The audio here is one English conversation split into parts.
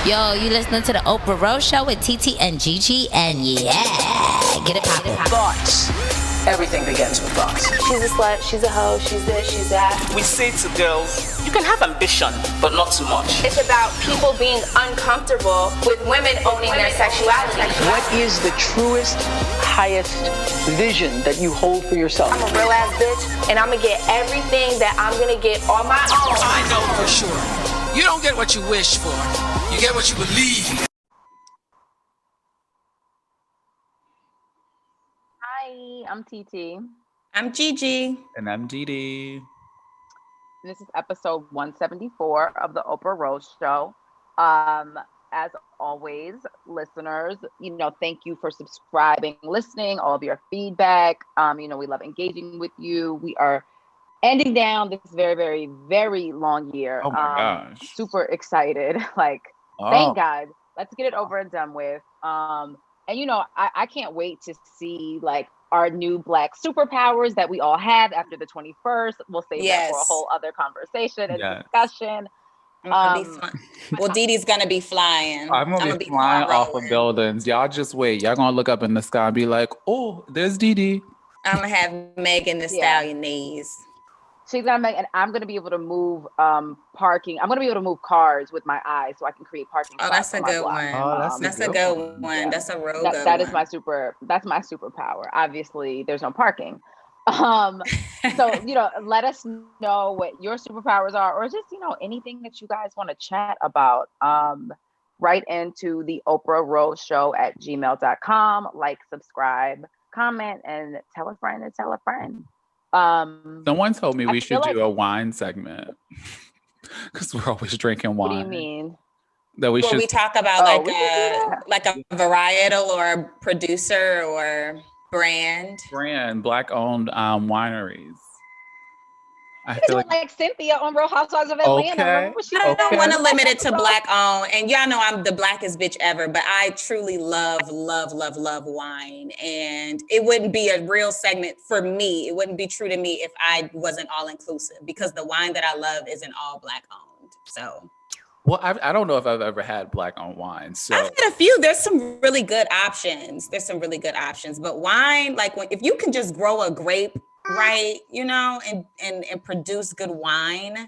Yo, you listening to the Oprah Rose Show with TT and Gigi, and yeah, get it poppin'. Thoughts. Everything begins with thoughts. She's a slut, she's a hoe, she's this, she's that. We say to girls, you can have ambition, but not too much. It's about people being uncomfortable with women owning their sexuality. What is the truest, highest vision that you hold for yourself? I'm a real ass bitch, and I'm gonna get everything that I'm gonna get on my own. I know for sure. You don't get what you wish for. You get what you believe. Hi, I'm TT. I'm Gigi. And I'm Dee. This is episode 174 of the Oprah Rose Show. As always, listeners, thank you for subscribing, listening, all of your feedback. We love engaging with you. We are ending down this very, very, very long year. Oh my gosh. Super excited. Thank God. Let's get it over and done with. I can't wait to see our new Black superpowers that we all have after the 21st. We'll save that for a whole other conversation and discussion. Well, Dee Dee's gonna be flying. I'm gonna be flying off of buildings. Y'all just wait. Y'all gonna look up in the sky and be like, oh, there's Dee Dee. I'm gonna have Megan Thee Stallion knees. She's gonna make, and I'm gonna be able to move parking. I'm gonna be able to move cars with my eyes, so I can create parking. Oh, that's a good one. That's a good one. Yeah. That's a real good one. That's my superpower. Obviously, there's no parking. So let us know what your superpowers are, or just anything that you guys want to chat about. Write into the Oprah Rose Show at gmail.com. Like, subscribe, comment, and tell a friend and tell a friend. Someone told me we should do a wine segment because we're always drinking wine. What do you mean? That we we talk about a varietal or a producer or brand, Black owned wineries. I feel like Cynthia on Real Housewives of Atlanta. Okay. I don't want to limit it to Black owned, and y'all know I'm the blackest bitch ever, but I truly love wine, and it wouldn't be a real segment for me. It wouldn't be true to me if I wasn't all inclusive, because the wine that I love isn't all Black owned. So, well, I don't know if I've ever had Black owned wine. So I've had a few. There's some really good options. But wine, if you can just grow a grape right, and produce good wine,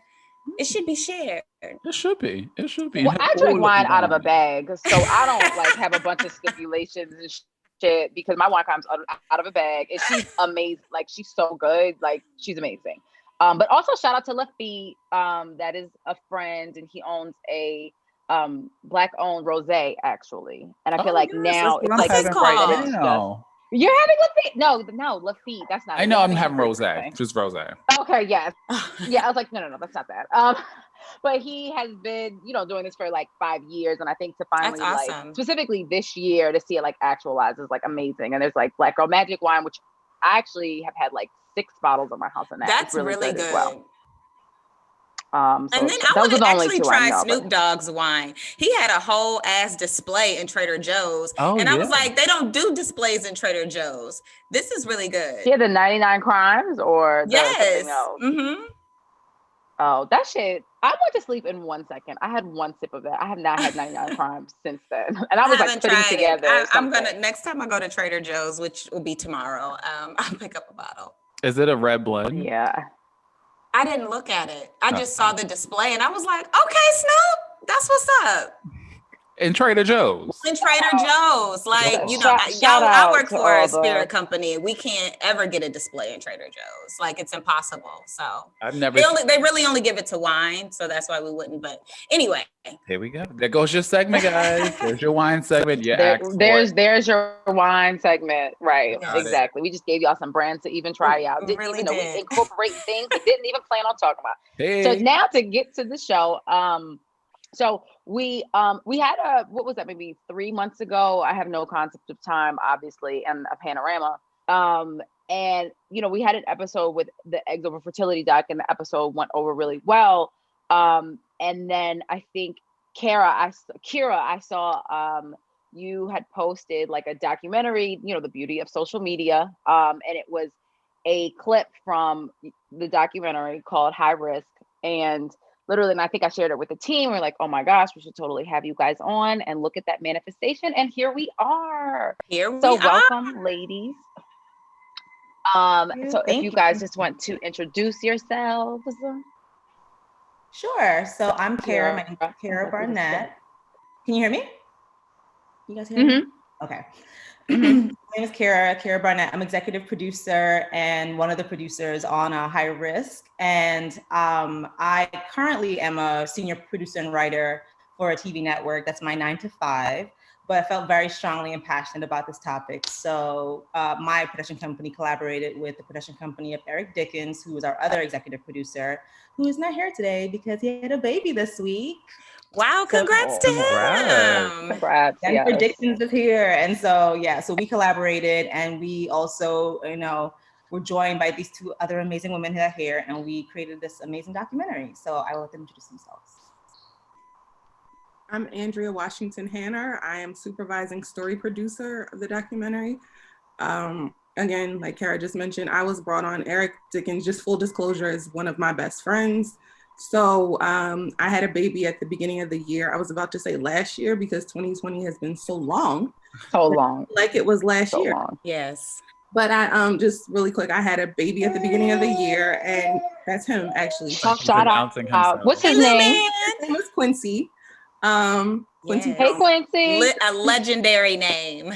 it should be shared. It should be. Well, I drink wine out of a bag, so I don't have a bunch of stipulations and shit, because my wine comes out of a bag, and she's amazing. She's so good. She's amazing. But also shout out to Lafitte, that is a friend, and he owns a Black owned rosé, actually. And I feel now it's called. You're having Lafitte? No, Lafitte. That's not. I know I'm having rosé. Just rosé. Okay, yes. Yeah, I was like, no, that's not that. But he has been, doing this for 5 years, and I think to finally, awesome. Specifically this year, to see it actualize is amazing. And there's Black Girl Magic wine, which I actually have had 6 bottles in my house, and that's really good. As well. And then I want to actually try Snoop Dogg's wine. He had a whole ass display in Trader Joe's. And I was like, they don't do displays in Trader Joe's. This is really good. Yeah, the 99 Crimes or yes. Mm-hmm. Oh, that shit. I went to sleep in 1 second. I had one sip of that. I have not had 99 Crimes since then. And I was putting together. I'm gonna, next time I go to Trader Joe's, which will be tomorrow, I'll pick up a bottle. Is it a red blend? Yeah. I didn't look at it. I just saw the display and I was like, okay, Snoop, that's what's up. In Trader Joe's. Y'all, I work for a spirit company. We can't ever get a display in Trader Joe's. It's impossible. So I've never. They really only give it to wine, so that's why we wouldn't. But anyway, here we go. There goes your segment, guys. There's your wine segment. There's your wine segment. Right. Got exactly. it. We just gave y'all some brands to even try out. We incorporate things we didn't even plan on talking about. Hey. So now to get to the show. So we had what was that, maybe 3 months ago? I have no concept of time, obviously, and a panorama. And we had an episode with the Eggs Over Fertility doc, and the episode went over really well. And then I think Kira, I saw you had posted a documentary, The Beauty of Social Media. And it was a clip from the documentary called High Risk. And literally, and I think I shared it with the team. We're like, oh my gosh, we should totally have you guys on and look at that manifestation. And here we are. So welcome, ladies. So if you guys just want to introduce yourselves. Sure. So I'm Cara. My name is Cara Barnett. Can you hear me? You guys hear me? Okay. My name is Cara Barnett. I'm executive producer and one of the producers on High Risk. And I currently am a senior producer and writer for a TV network. That's my 9 to 5. But I felt very strongly and passionate about this topic. So my production company collaborated with the production company of Eric Dickens, who was our other executive producer, who is not here today because he had a baby this week. Wow, congrats to him. Congrats. Jennifer Dickens is here. And so, so we collaborated, and we also, were joined by these 2 other amazing women that are here, and we created this amazing documentary. So I will let them introduce themselves. I'm Andrea Washington Hanner. I am supervising story producer of the documentary. Again, like Cara just mentioned, I was brought on. Eric Dickens, just full disclosure, is one of my best friends. So I had a baby at the beginning of the year. I was about to say last year because 2020 has been so long. So long. Like it was last year. Long. Yes. But I just really quick, I had a baby at the beginning of the year, and that's him actually. Shout out. What's his name? His name is Quincy. Quincy. Yes. Hey, Quincy. A legendary name.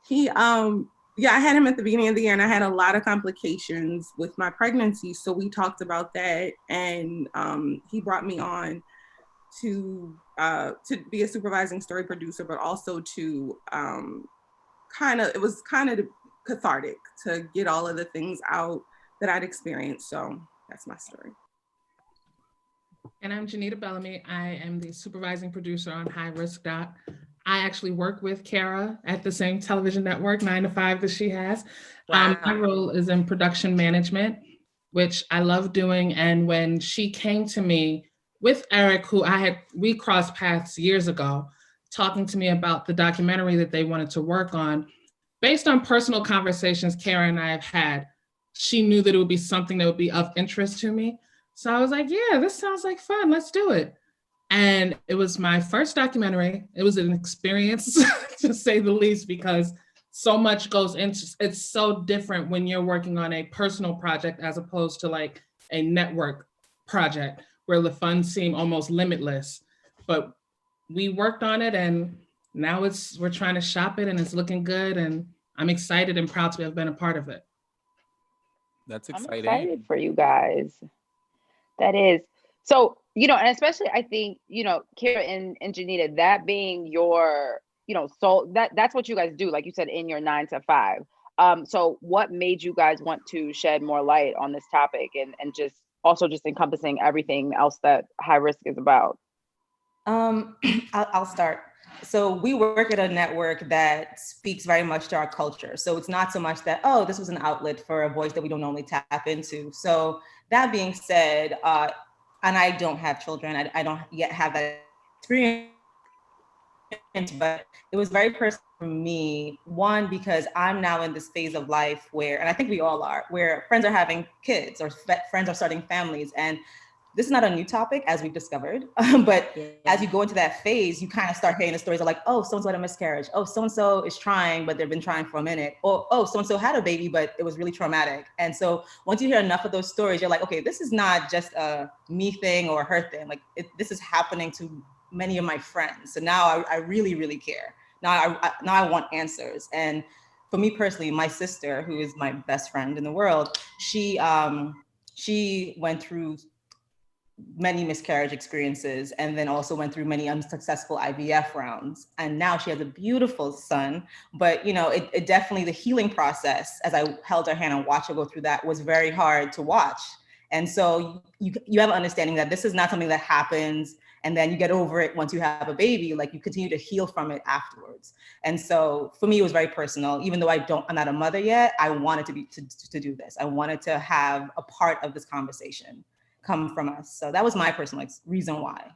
He I had him at the beginning of the year, and I had a lot of complications with my pregnancy. So we talked about that, and he brought me on to be a supervising story producer, but also to it was kind of cathartic to get all of the things out that I'd experienced. So that's my story. And I'm Jenita Bellamy. I am the supervising producer on High Risk Doc. I actually work with Cara at the same television network, 9 to 5, that she has. Wow. My role is in production management, which I love doing. And when she came to me with Eric, who we crossed paths years ago, talking to me about the documentary that they wanted to work on, based on personal conversations Cara and I have had, she knew that it would be something that would be of interest to me. So I was like, yeah, this sounds like fun. Let's do it. And it was my first documentary. It was an experience, to say the least, because so much goes into it's so different when you're working on a personal project as opposed to like a network project where the funds seem almost limitless. But we worked on it, and now we're trying to shop it, and it's looking good. And I'm excited and proud to have been a part of it. That's exciting. I'm excited for you guys. That is. So, and especially I think, Cara and Jenita, that being your, so that's what you guys do, like you said, in your 9 to 5. So what made you guys want to shed more light on this topic and just also just encompassing everything else that High Risk is about? I'll start. So we work at a network that speaks very much to our culture. So it's not so much that, this was an outlet for a voice that we don't normally tap into. So that being said, and I don't have children, I don't yet have that experience, but it was very personal for me. One, because I'm now in this phase of life where, and I think we all are, where friends are having kids or friends are starting families. And this is not a new topic, as we've discovered, but as you go into that phase, you kind of start hearing the stories of like, so-and-so had a miscarriage. So-and-so is trying, but they've been trying for a minute. Or, so-and-so had a baby, but it was really traumatic. And so once you hear enough of those stories, you're like, okay, this is not just a me thing or a her thing. Like this is happening to many of my friends. So now I really, really care. Now I want answers. And for me personally, my sister, who is my best friend in the world, she went through many miscarriage experiences and then also went through many unsuccessful IVF rounds. And now she has a beautiful son, but it definitely, the healing process, as I held her hand and watched her go through that, was very hard to watch. And so you have an understanding that this is not something that happens and then you get over it once you have a baby, like you continue to heal from it afterwards. And so for me, it was very personal. Even though I'm not a mother yet, I wanted to do this. I wanted to have a part of this conversation come from us. So that was my personal reason why.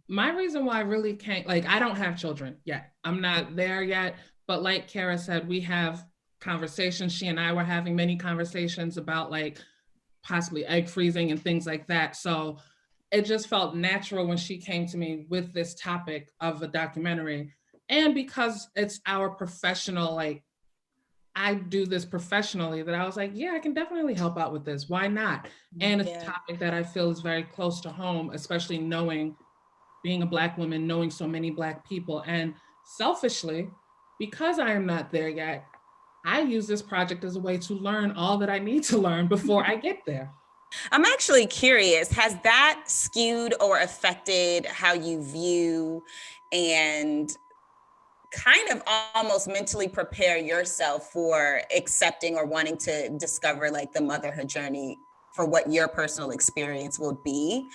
My reason why really can't, I don't have children yet. I'm not there yet, but like Cara said, we have conversations. She and I were having many conversations about possibly egg freezing and things like that. So it just felt natural when she came to me with this topic of a documentary. And because it's our professional, like, I do this professionally, that I was like, yeah, I can definitely help out with this. Why not? And it's a topic that I feel is very close to home, especially being a Black woman, knowing so many Black people. And selfishly, because I am not there yet, I use this project as a way to learn all that I need to learn before I get there. I'm actually curious, has that skewed or affected how you view and kind of almost mentally prepare yourself for accepting or wanting to discover like the motherhood journey for what your personal experience will be?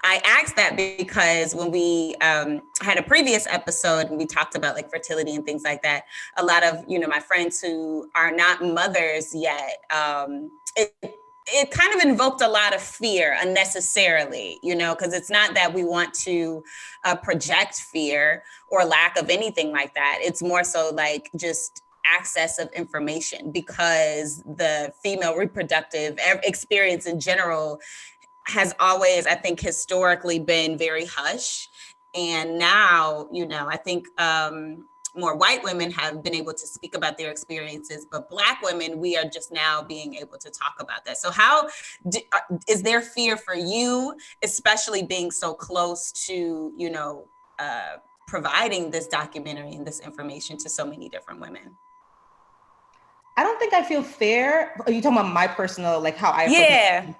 I asked that because when we had a previous episode and we talked about like fertility and things like that, a lot of, my friends who are not mothers yet, it kind of invoked a lot of fear unnecessarily, because it's not that we want to project fear or lack of anything like that. It's more so like just access of information, because the female reproductive experience in general has always, I think, historically been very hush. And now, I think more white women have been able to speak about their experiences, but Black women, we are just now being able to talk about that. So is there fear for you, especially being so close to, providing this documentary and this information to so many different women? I don't think I feel fair. Are you talking about my personal, like how I? Yeah.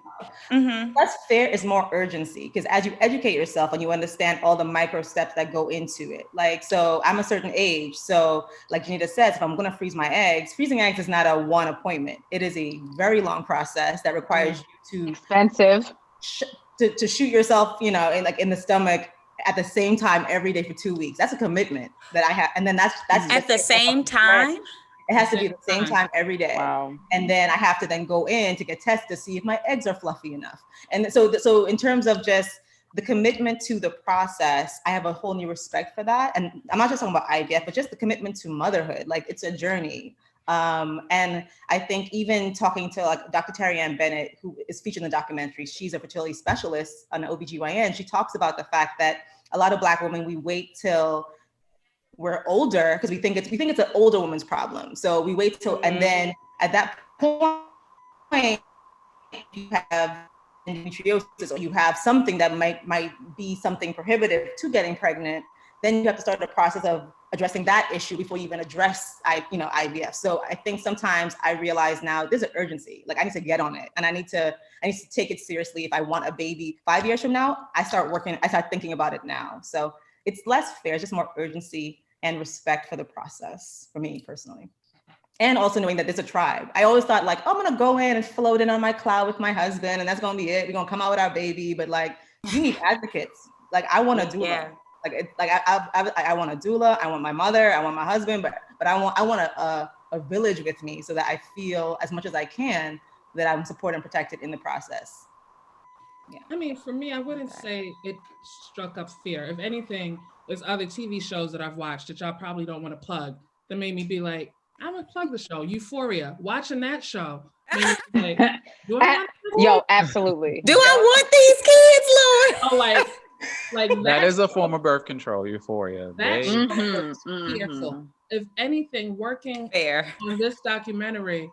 Mm-hmm. Less fear is more urgency, because as you educate yourself and you understand all the micro steps that go into it. Like, so I'm a certain age. So like Jenita says, if I'm going to freeze my eggs, freezing eggs is not a one appointment. It is a very long process that requires you to expensive to shoot yourself, in the stomach at the same time every day for 2 weeks. That's a commitment that I have. And then that's at the same time. It has to be the same time every day. Wow. And then I have to then go in to get tested to see if my eggs are fluffy enough. And so in terms of just the commitment to the process, I have a whole new respect for that. And I'm not just talking about IVF, but just the commitment to motherhood. Like, it's a journey. And I think even talking to like Dr. Cara Barnett, who is featured in the documentary, she's a fertility specialist on OBGYN. She talks about the fact that a lot of Black women, we wait till we're older because we think it's an older woman's problem. So we wait till, and then at that point, you have endometriosis, or you have something that might be something prohibitive to getting pregnant. Then you have to start the process of addressing that issue before you even address IVF. So I think sometimes I realize now there's an urgency. Like, I need to get on it, and I need to take it seriously. If I want a baby 5 years from now, I start thinking about it now. So it's less fair, it's just more urgency and respect for the process for me personally. And also knowing that there's a tribe. I always thought like, oh, I'm gonna go in and float in on my cloud with my husband, and that's gonna be it. We're gonna come out with our baby. But like, you need advocates. Like, I want a doula. Yeah. I want a doula. I want my mother. I want my husband. But I want a village with me, so that I feel as much as I can that I'm supported and protected in the process. Yeah. I mean, for me, I wouldn't say it struck up fear. If anything, there's other TV shows that I've watched that y'all probably don't want to plug that made me be like, I'm gonna plug the show. Euphoria. Watching that show. Like, yo, absolutely. Do I want these kids, Lord? Oh, like that is a form of birth control. Euphoria. That's fearful. If anything, working on this documentary,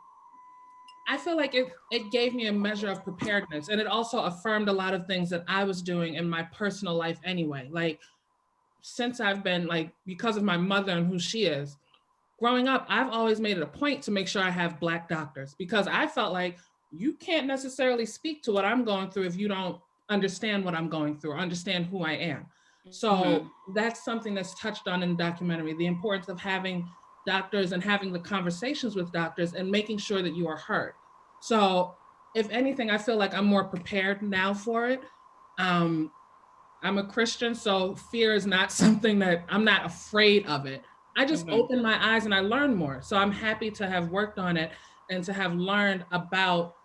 I feel like it gave me a measure of preparedness, and it also affirmed a lot of things that I was doing in my personal life anyway. Like, since I've been because of my mother and who she is, growing up, I've always made it a point to make sure I have Black doctors, because I felt like you can't necessarily speak to what I'm going through if you don't understand what I'm going through, or understand who I am. So that's something that's touched on in the documentary, the importance of having doctors and having the conversations with doctors and making sure that you are heard. So if anything, I feel like I'm more prepared now for it. I'm a Christian, so fear is not something that I'm not afraid of it. I just open my eyes and I learn more. So I'm happy to have worked on it and to have learned about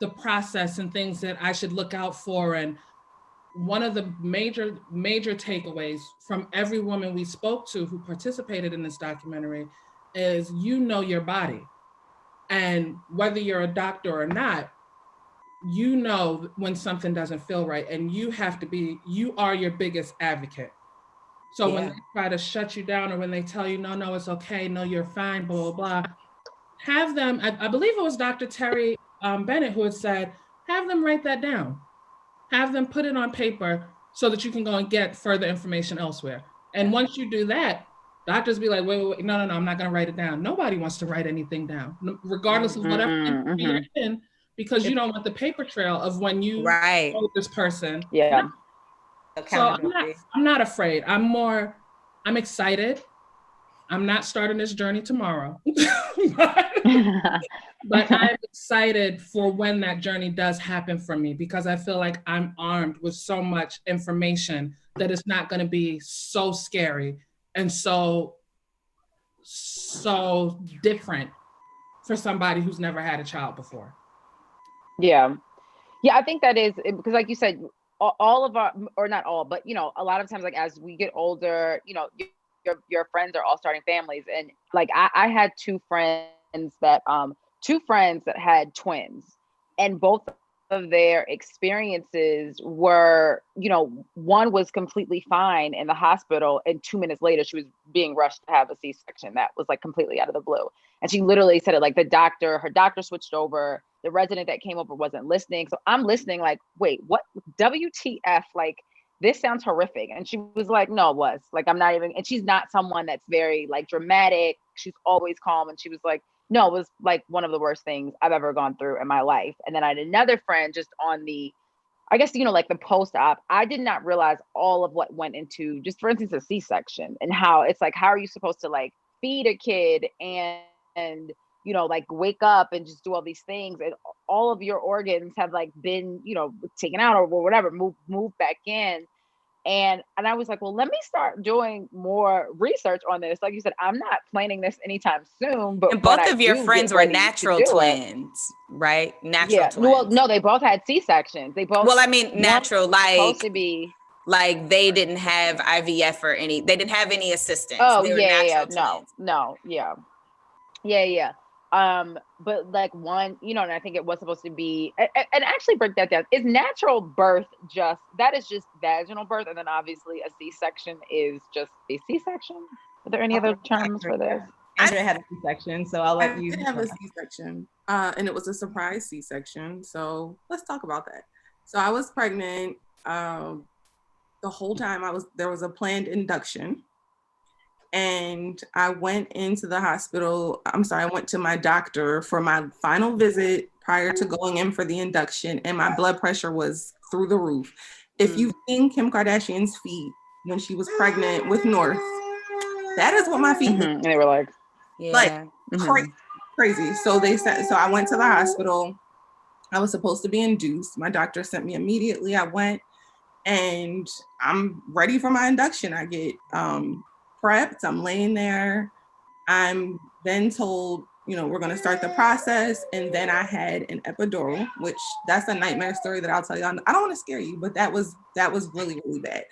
the process and things that I should look out for. And one of the major takeaways from every woman we spoke to who participated in this documentary is, you know your body. And whether you're a doctor or not, you know when something doesn't feel right, and you are your biggest advocate. So when they try to shut you down, or when they tell you, no, it's okay, no, you're fine, blah, blah, blah, have them, I believe it was Dr. Terry Bennett who had said, have them write that down. Have them put it on paper so that you can go and get further information elsewhere. And once you do that, doctors be like, wait, no, I'm not going to write it down. Nobody wants to write anything down, regardless of whatever you're in, because you don't want the paper trail of when you told this person. Yeah. So I'm not afraid. I'm excited. I'm not starting this journey tomorrow, but I'm excited for when that journey does happen for me, because I feel like I'm armed with so much information that it's not going to be so scary and so different for somebody who's never had a child before. Yeah. I think that is because, like you said, all of our, or not all, but a lot of times, like as we get older, your friends are all starting families, and like I had two friends that had twins, and both of their experiences were, one was completely fine in the hospital, and 2 minutes later she was being rushed to have a C-section. That was like completely out of the blue. And she literally said it like her doctor switched over, the resident that came over wasn't listening. So I'm listening like, wait, what? WTF? Like, this sounds horrific. And she was like, no, it was. Like, I'm not even, and she's not someone that's very like dramatic. She's always calm. And she was like, no, it was like one of the worst things I've ever gone through in my life. And then I had another friend just on the, I guess, like the post-op, I did not realize all of what went into, just for instance, a C-section, and how it's like, how are you supposed to like feed a kid and like wake up and just do all these things, and all of your organs have like been, taken out or whatever, moved back in. And I was like, well, let me start doing more research on this. Like you said, I'm not planning this anytime soon. But and both of your friends were natural twins, right? Natural twins. Well, no, they both had C-sections. They both. Well, I mean, natural, like supposed to be. Like they didn't have IVF or any. They didn't have any assistance. Oh, they were yeah. Twins. No. Yeah. But like one, and I think it was supposed to be, and actually break that down. Is natural birth just vaginal birth, and then obviously a C-section is just a C-section? Are there any other terms for this? Andrea had a C-section, so I'll let you. I did have a C-section, and it was a surprise C-section. So let's talk about that. So I was pregnant. The whole time there was a planned induction. And I went into the hospital. I went to my doctor for my final visit prior to going in for the induction, and my blood pressure was through the roof. If you've seen Kim Kardashian's feet when she was pregnant with North, that is what my feet looked like. And they were like, crazy. So I went to the hospital. I was supposed to be induced. My doctor sent me immediately. I went, and I'm ready for my induction. I get prepped. I'm laying there. I'm then told, we're going to start the process. And then I had an epidural, which that's a nightmare story that I'll tell you. I don't want to scare you, but that was really, really bad.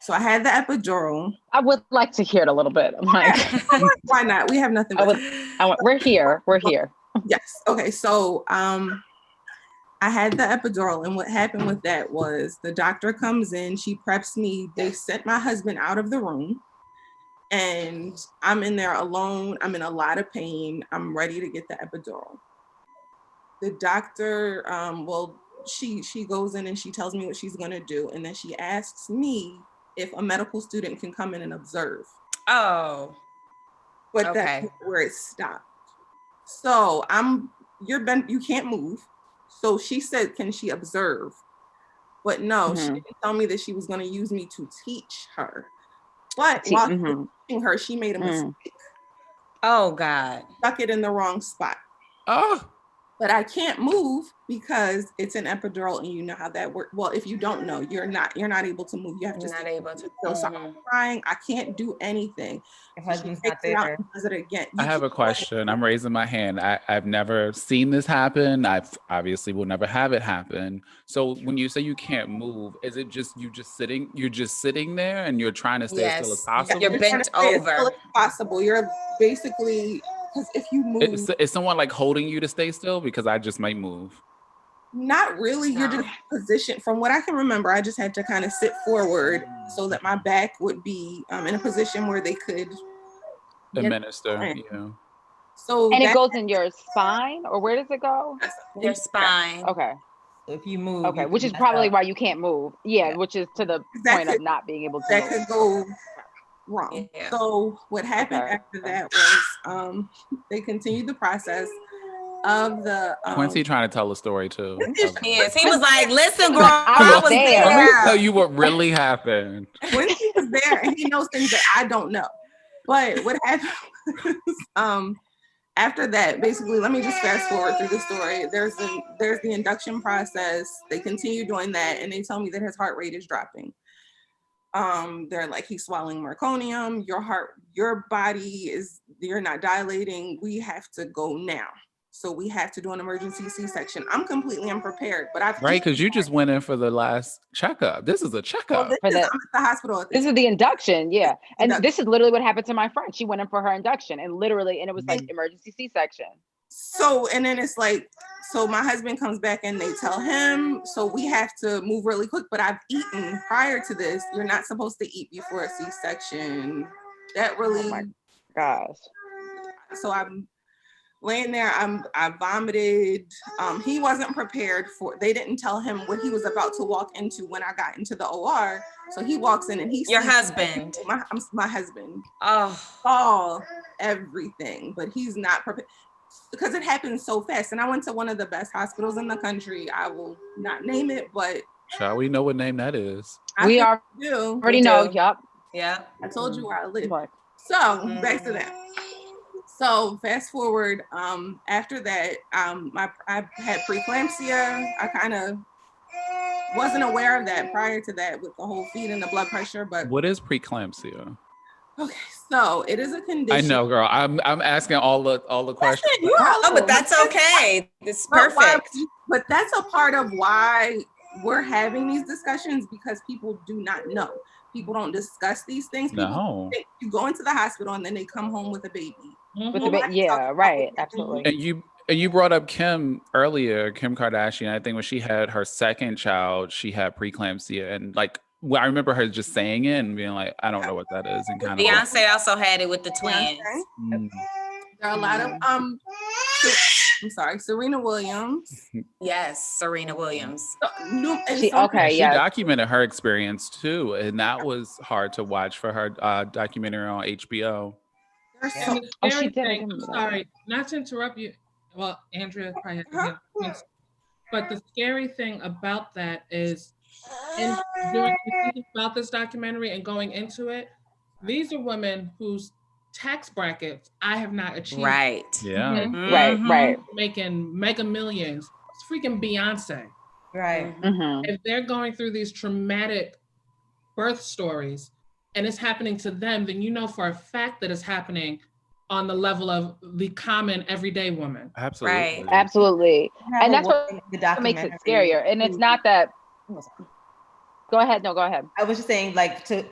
So I had the epidural. I would like to hear it a little bit. I'm like, why not? We have nothing. We're here. Yes. Okay. So, I had the epidural, and what happened with that was the doctor comes in, she preps me. They sent my husband out of the room. And I'm in there alone. I'm in a lot of pain. I'm ready to get the epidural. The doctor, she goes in and she tells me what she's gonna do. And then she asks me if a medical student can come in and observe. Oh. But okay. That's where it stopped. So you can't move. So she said, can she observe? But no, she didn't tell me that she was gonna use me to teach her. But while teaching her, she made a mistake. Oh, God. Stuck it in the wrong spot. Oh. But I can't move because it's an epidural, and you know how that works. Well, if you don't know, you're not able to move. You have to not able to. So I'm crying. I can't do anything. Your husband's not there. Does it again. I have a question. I'm raising my hand. I've never seen this happen. I've obviously will never have it happen. So when you say you can't move, is it just you're just sitting there and you're trying to stay as still as possible? You're bent over. As still as possible. You're basically, because if you move, is someone like holding you to stay still? Because I just might move. Not really. You're just positioned. From what I can remember, I just had to kind of sit forward so that my back would be in a position where they could administer. Yeah. So and it goes in your spine, or where does it go? Your spine. Okay. So if you move, okay, which is probably why you can't move. Yeah, which is to the point of not being able to. That could go wrong. Yeah. So what happened after that was they continued the process of the Quincy trying to tell a story too. Yes, he was like, "Listen, girl, I was there. Let me tell you what really happened." Quincy was there, and he knows things that I don't know. But what happened was, after that, basically, let me just fast forward through the story. There's the induction process. They continue doing that, and they tell me that his heart rate is dropping. They're like, he's swallowing meconium. Your body you're not dilating. We have to go now. So we have to do an emergency C-section. I'm completely unprepared, but right, because you just went in for the last checkup. This is a checkup. Well, I'm at the hospital. This is the induction, yeah. And this is literally what happened to my friend. She went in for her induction, and it was like emergency C-section. So, and then it's like, so my husband comes back and they tell him, so we have to move really quick. But I've eaten prior to this. You're not supposed to eat before a C-section. That really, oh my gosh. So I'm laying there, I vomited. He wasn't prepared they didn't tell him what he was about to walk into when I got into the OR. So he walks in and he Your husband. My husband. Oh. Everything, but he's not prepared because it happens so fast. And I went to one of the best hospitals in the country. I will not name it, but shall we know what name that is? We already know. Yep. Yeah. I told you where I live. So back to that. So fast forward, after that, I had preeclampsia. I kind of wasn't aware of that prior to that with the whole feed and the blood pressure. But what is preeclampsia? Okay, so it is a condition. I know, girl. I'm asking all the questions. But that's okay. It's perfect. But that's a part of why we're having these discussions, because people do not know. People don't discuss these things. No. You go into the hospital and then they come home with a baby. With the baby, yeah, right, absolutely. And you brought up Kim earlier, Kim Kardashian. I think when she had her second child, she had preeclampsia, and like, I remember her just saying it and being like, I don't know what that is, and kind of. Beyonce also had it with the twins. There are a lot of I'm sorry, Serena Williams. Yes, Serena Williams. She documented her experience too, and that was hard to watch for her documentary on HBO. And the scary thing, I'm sorry, not to interrupt you. Well, Andrea probably had to but the scary thing about that is, about this documentary and going into it, these are women whose tax brackets I have not achieved. Right. Yeah. Mm-hmm. Right. Making mega millions. It's freaking Beyonce. Right. Mm-hmm. If they're going through these traumatic birth stories and it's happening to them, then you know for a fact that it's happening on the level of the common everyday woman. Absolutely. Right. Absolutely. And that's what makes it scarier. And it's not that. Go ahead. No, go ahead. I was just saying, like, to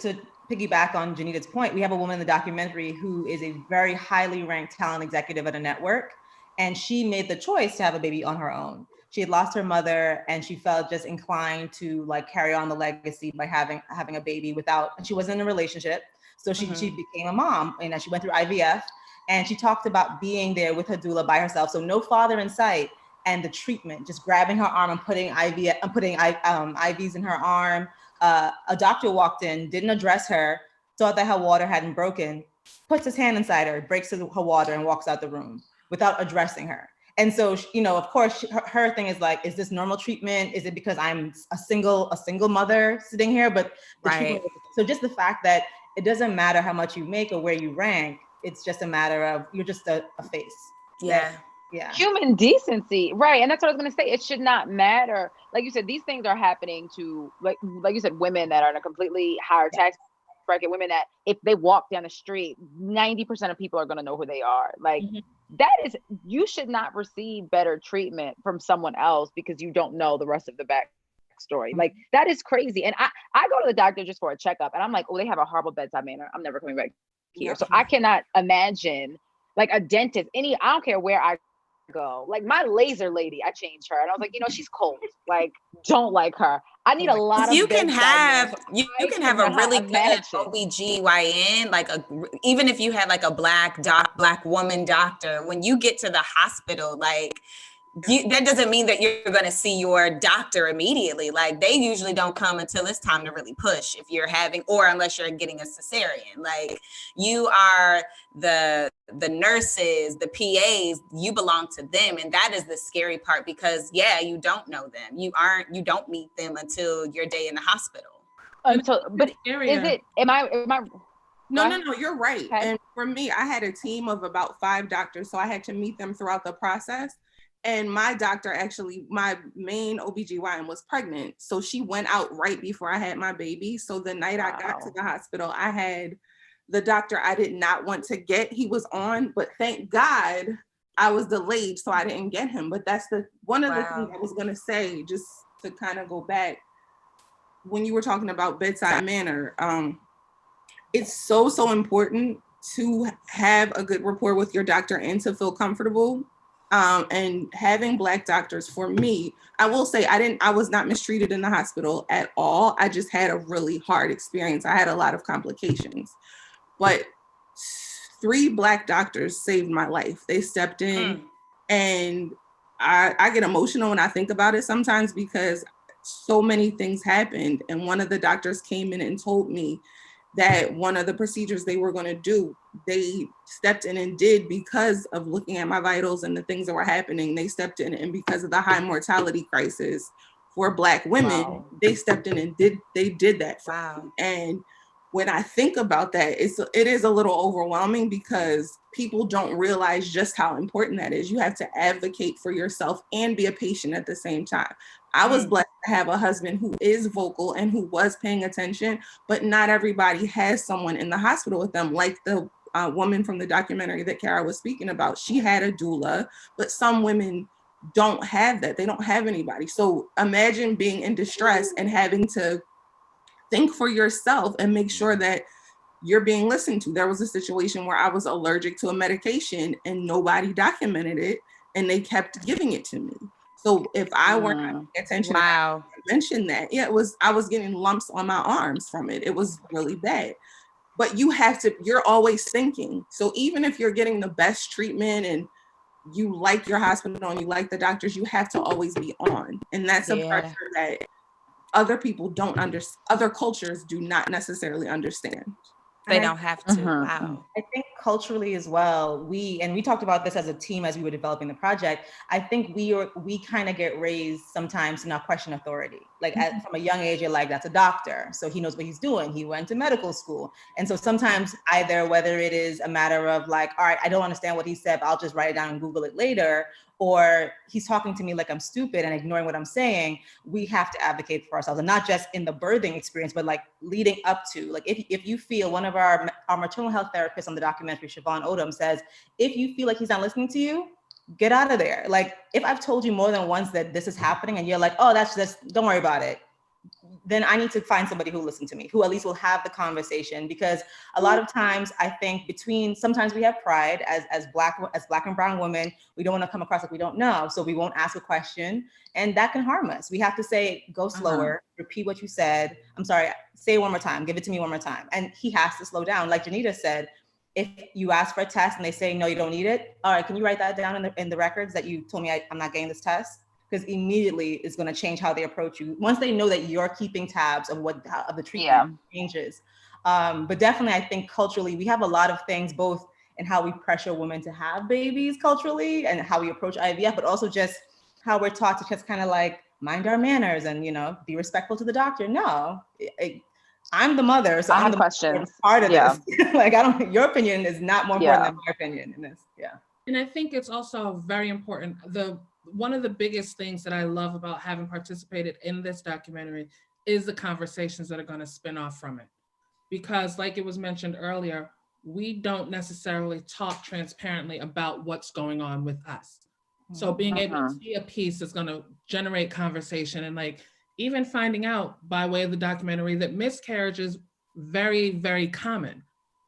piggyback on Jenita's point, we have a woman in the documentary who is a very highly ranked talent executive at a network. And she made the choice to have a baby on her own. She had lost her mother and she felt just inclined to like carry on the legacy by having a baby and she wasn't in a relationship. So she became a mom, and she went through IVF, and she talked about being there with her doula by herself. So no father in sight, and the treatment, just grabbing her arm and putting IVs in her arm. A doctor walked in, didn't address her, thought that her water hadn't broken, puts his hand inside her, breaks her water, and walks out the room without addressing her. And so, of course, her thing is like, is this normal treatment? Is it because I'm a single mother sitting here? But so just the fact that it doesn't matter how much you make or where you rank, it's just a matter of you're just a face. Yeah. Yeah. Human decency. Right. And that's what I was going to say. It should not matter. Like you said, these things are happening to, like you said, women that are in a completely higher tax bracket, women that if they walk down the street, 90% of people are going to know who they are. Like you should not receive better treatment from someone else because you don't know the rest of the backstory. Like that is crazy. And I go to the doctor just for a checkup and I'm like, oh, they have a horrible bedside manner. I'm never coming back here. So I cannot imagine like a dentist, I don't care where I go. Like my laser lady, I changed her, and I was like, she's cold. Like, don't like her. I need a lot of. You can have a really good imagine. OBGYN, like even if you had like a black woman doctor, when you get to the hospital, like that doesn't mean that you're going to see your doctor immediately. Like they usually don't come until it's time to really push if you're having, or unless you're getting a cesarean. Like you are the nurses, the PAs, you belong to them. And that is the scary part because you don't know them. You don't meet them until your day in the hospital. But is it, am I No, you're right. Okay. And for me, I had a team of about 5 doctors. So I had to meet them throughout the process. And my doctor, actually, my main OBGYN was pregnant. So she went out right before I had my baby. So the night I got to the hospital, I had the doctor I did not want to get. He was on, but thank God I was delayed, so I didn't get him. But that's one of the things I was going to say, just to kind of go back. When you were talking about bedside manner, it's so important to have a good rapport with your doctor and to feel comfortable. And having Black doctors, for me, I will say I was not mistreated in the hospital at all. I just had a really hard experience. I had a lot of complications, but 3 Black doctors saved my life. They stepped in, and I get emotional when I think about it sometimes because so many things happened. And one of the doctors came in and told me that one of the procedures they were going to do, they stepped in and did because of looking at my vitals and the things that were happening. They stepped in, and because of the high mortality crisis for Black women, they stepped in and did that. Wow. And when I think about that, it is a little overwhelming because people don't realize just how important that is. You have to advocate for yourself and be a patient at the same time. I was blessed to have a husband who is vocal and who was paying attention, but not everybody has someone in the hospital with them, like the woman from the documentary that Cara was speaking about. She had a doula, but some women don't have that. They don't have anybody. So imagine being in distress and having to think for yourself and make sure that you're being listened to. There was a situation where I was allergic to a medication and nobody documented it, and they kept giving it to me. So if I weren't paying attention, I mentioned that. I was getting lumps on my arms from it. It was really bad. But you're always thinking. So even if you're getting the best treatment and you like your hospital and you like the doctors, you have to always be on. And that's a pressure that other people don't understand. Other cultures do not necessarily understand. They don't have to. Wow. I think culturally as well, we talked about this as a team as we were developing the project. I think we kind of get raised sometimes to not question authority. Like from a young age, you're like, that's a doctor, so he knows what he's doing. He went to medical school. And so sometimes whether it is a matter of like, all right, I don't understand what he said, but I'll just write it down and Google it later, or he's talking to me like I'm stupid and ignoring what I'm saying, we have to advocate for ourselves. And not just in the birthing experience, but like leading up to, like if you feel, one of our maternal health therapists on the documentary, Siobhan Odom, says, if you feel like he's not listening to you, get out of there. Like if I've told you more than once that this is happening and you're like, oh, that's don't worry about it, then I need to find somebody who will listen to me, who at least will have the conversation. Because a lot of times I think sometimes we have pride as black and brown women, we don't want to come across like we don't know. So we won't ask a question, and that can harm us. We have to say, go slower, repeat what you said. I'm sorry, say it one more time, give it to me one more time. And he has to slow down. Like Jenita said, if you ask for a test and they say, no, you don't need it. All right, can you write that down in the records that you told me I'm not getting this test? Because immediately it's going to change how they approach you once they know that you're keeping tabs of the treatment changes. But definitely, I think culturally, we have a lot of things, both in how we pressure women to have babies culturally and how we approach IVF, but also just how we're taught to just kind of like mind our manners and, be respectful to the doctor. No, I'm the mother, so I'm the questions part of this. Like, your opinion is not more important than my opinion in this. Yeah. And I think it's also very important. One of the biggest things that I love about having participated in this documentary is the conversations that are going to spin off from it. Because like it was mentioned earlier, we don't necessarily talk transparently about what's going on with us. So being able to see a piece that's going to generate conversation, and like even finding out by way of the documentary that miscarriage is very, very common.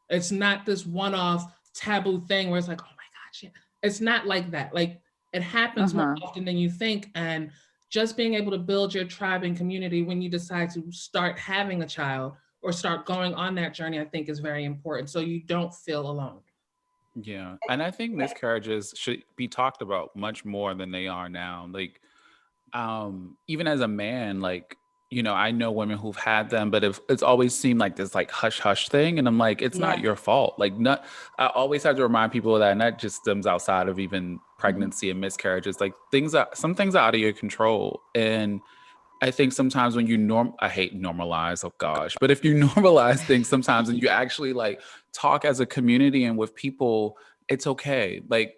It's not this one-off taboo thing where it's like, oh my gosh, it's not like that. Like It happens more often than you think. And just being able to build your tribe and community when you decide to start having a child or start going on that journey, I think is very important. So you don't feel alone. Yeah. And I think miscarriages should be talked about much more than they are now. Like, even as a man, like, you know, I know women who've had them, but it's always seemed like this like hush hush thing. And I'm like, it's not your fault. Like, not, I always have to remind people of that. And that just stems outside of even pregnancy and miscarriages. Like some things are out of your control. And I think sometimes when you I hate normalize, oh gosh, but if you normalize things sometimes and you actually like talk as a community and with people, it's okay. Like,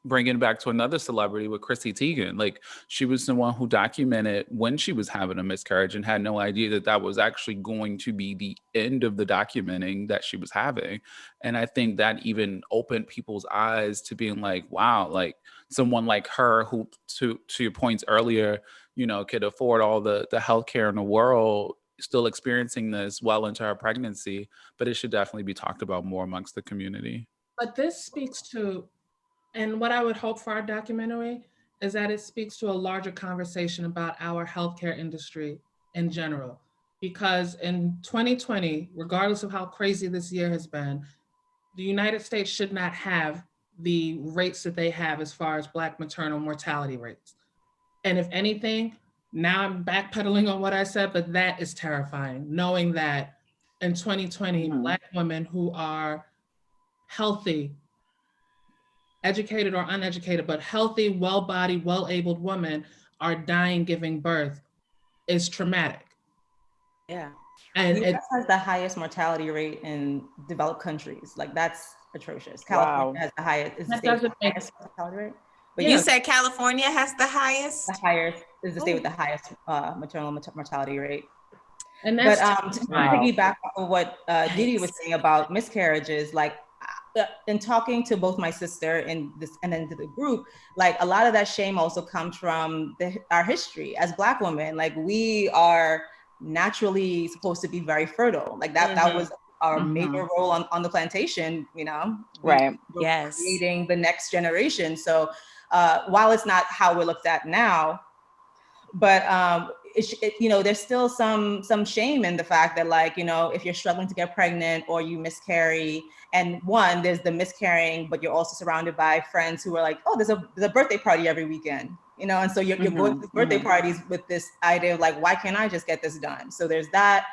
bringing it back to another celebrity with Chrissy Teigen, like she was the one who documented when she was having a miscarriage and had no idea that that was actually going to be the end of the documenting that she was having. And I think that even opened people's eyes to being like, wow, like someone like her who, to your points earlier, you know, could afford all the healthcare in the world, still experiencing this well into her pregnancy, but it should definitely be talked about more amongst the community. But this speaks to, and what I would hope for our documentary is that it speaks to a larger conversation about our healthcare industry in general. Because in 2020, regardless of how crazy this year has been, the United States should not have the rates that they have as far as Black maternal mortality rates. And if anything, now I'm backpedaling on what I said, but that is terrifying, knowing that in 2020, Black women who are healthy, educated or uneducated, but healthy, well-bodied, well-abled women are dying giving birth is traumatic. Yeah. And it has the highest mortality rate in developed countries. Like, that's atrocious. California has the highest, is the state with the highest mortality rate. But you said California has the highest? The highest is the state with the highest maternal mortality rate. And that's to piggyback off of what Didi was saying about miscarriages, like, in talking to both my sister and then to the group, like a lot of that shame also comes from our history as Black women. Like, we are naturally supposed to be very fertile. Like that was our major role on the plantation, you know? Right. Yes. Creating the next generation. So while it's not how we're looked at now, but you know, there's still some shame in the fact that, like, you know, if you're struggling to get pregnant or you miscarry, and there's the miscarrying, but you're also surrounded by friends who are like, oh, there's a birthday party every weekend, you know, and so you're going to birthday parties with this idea of like, why can't I just get this done? So there's that.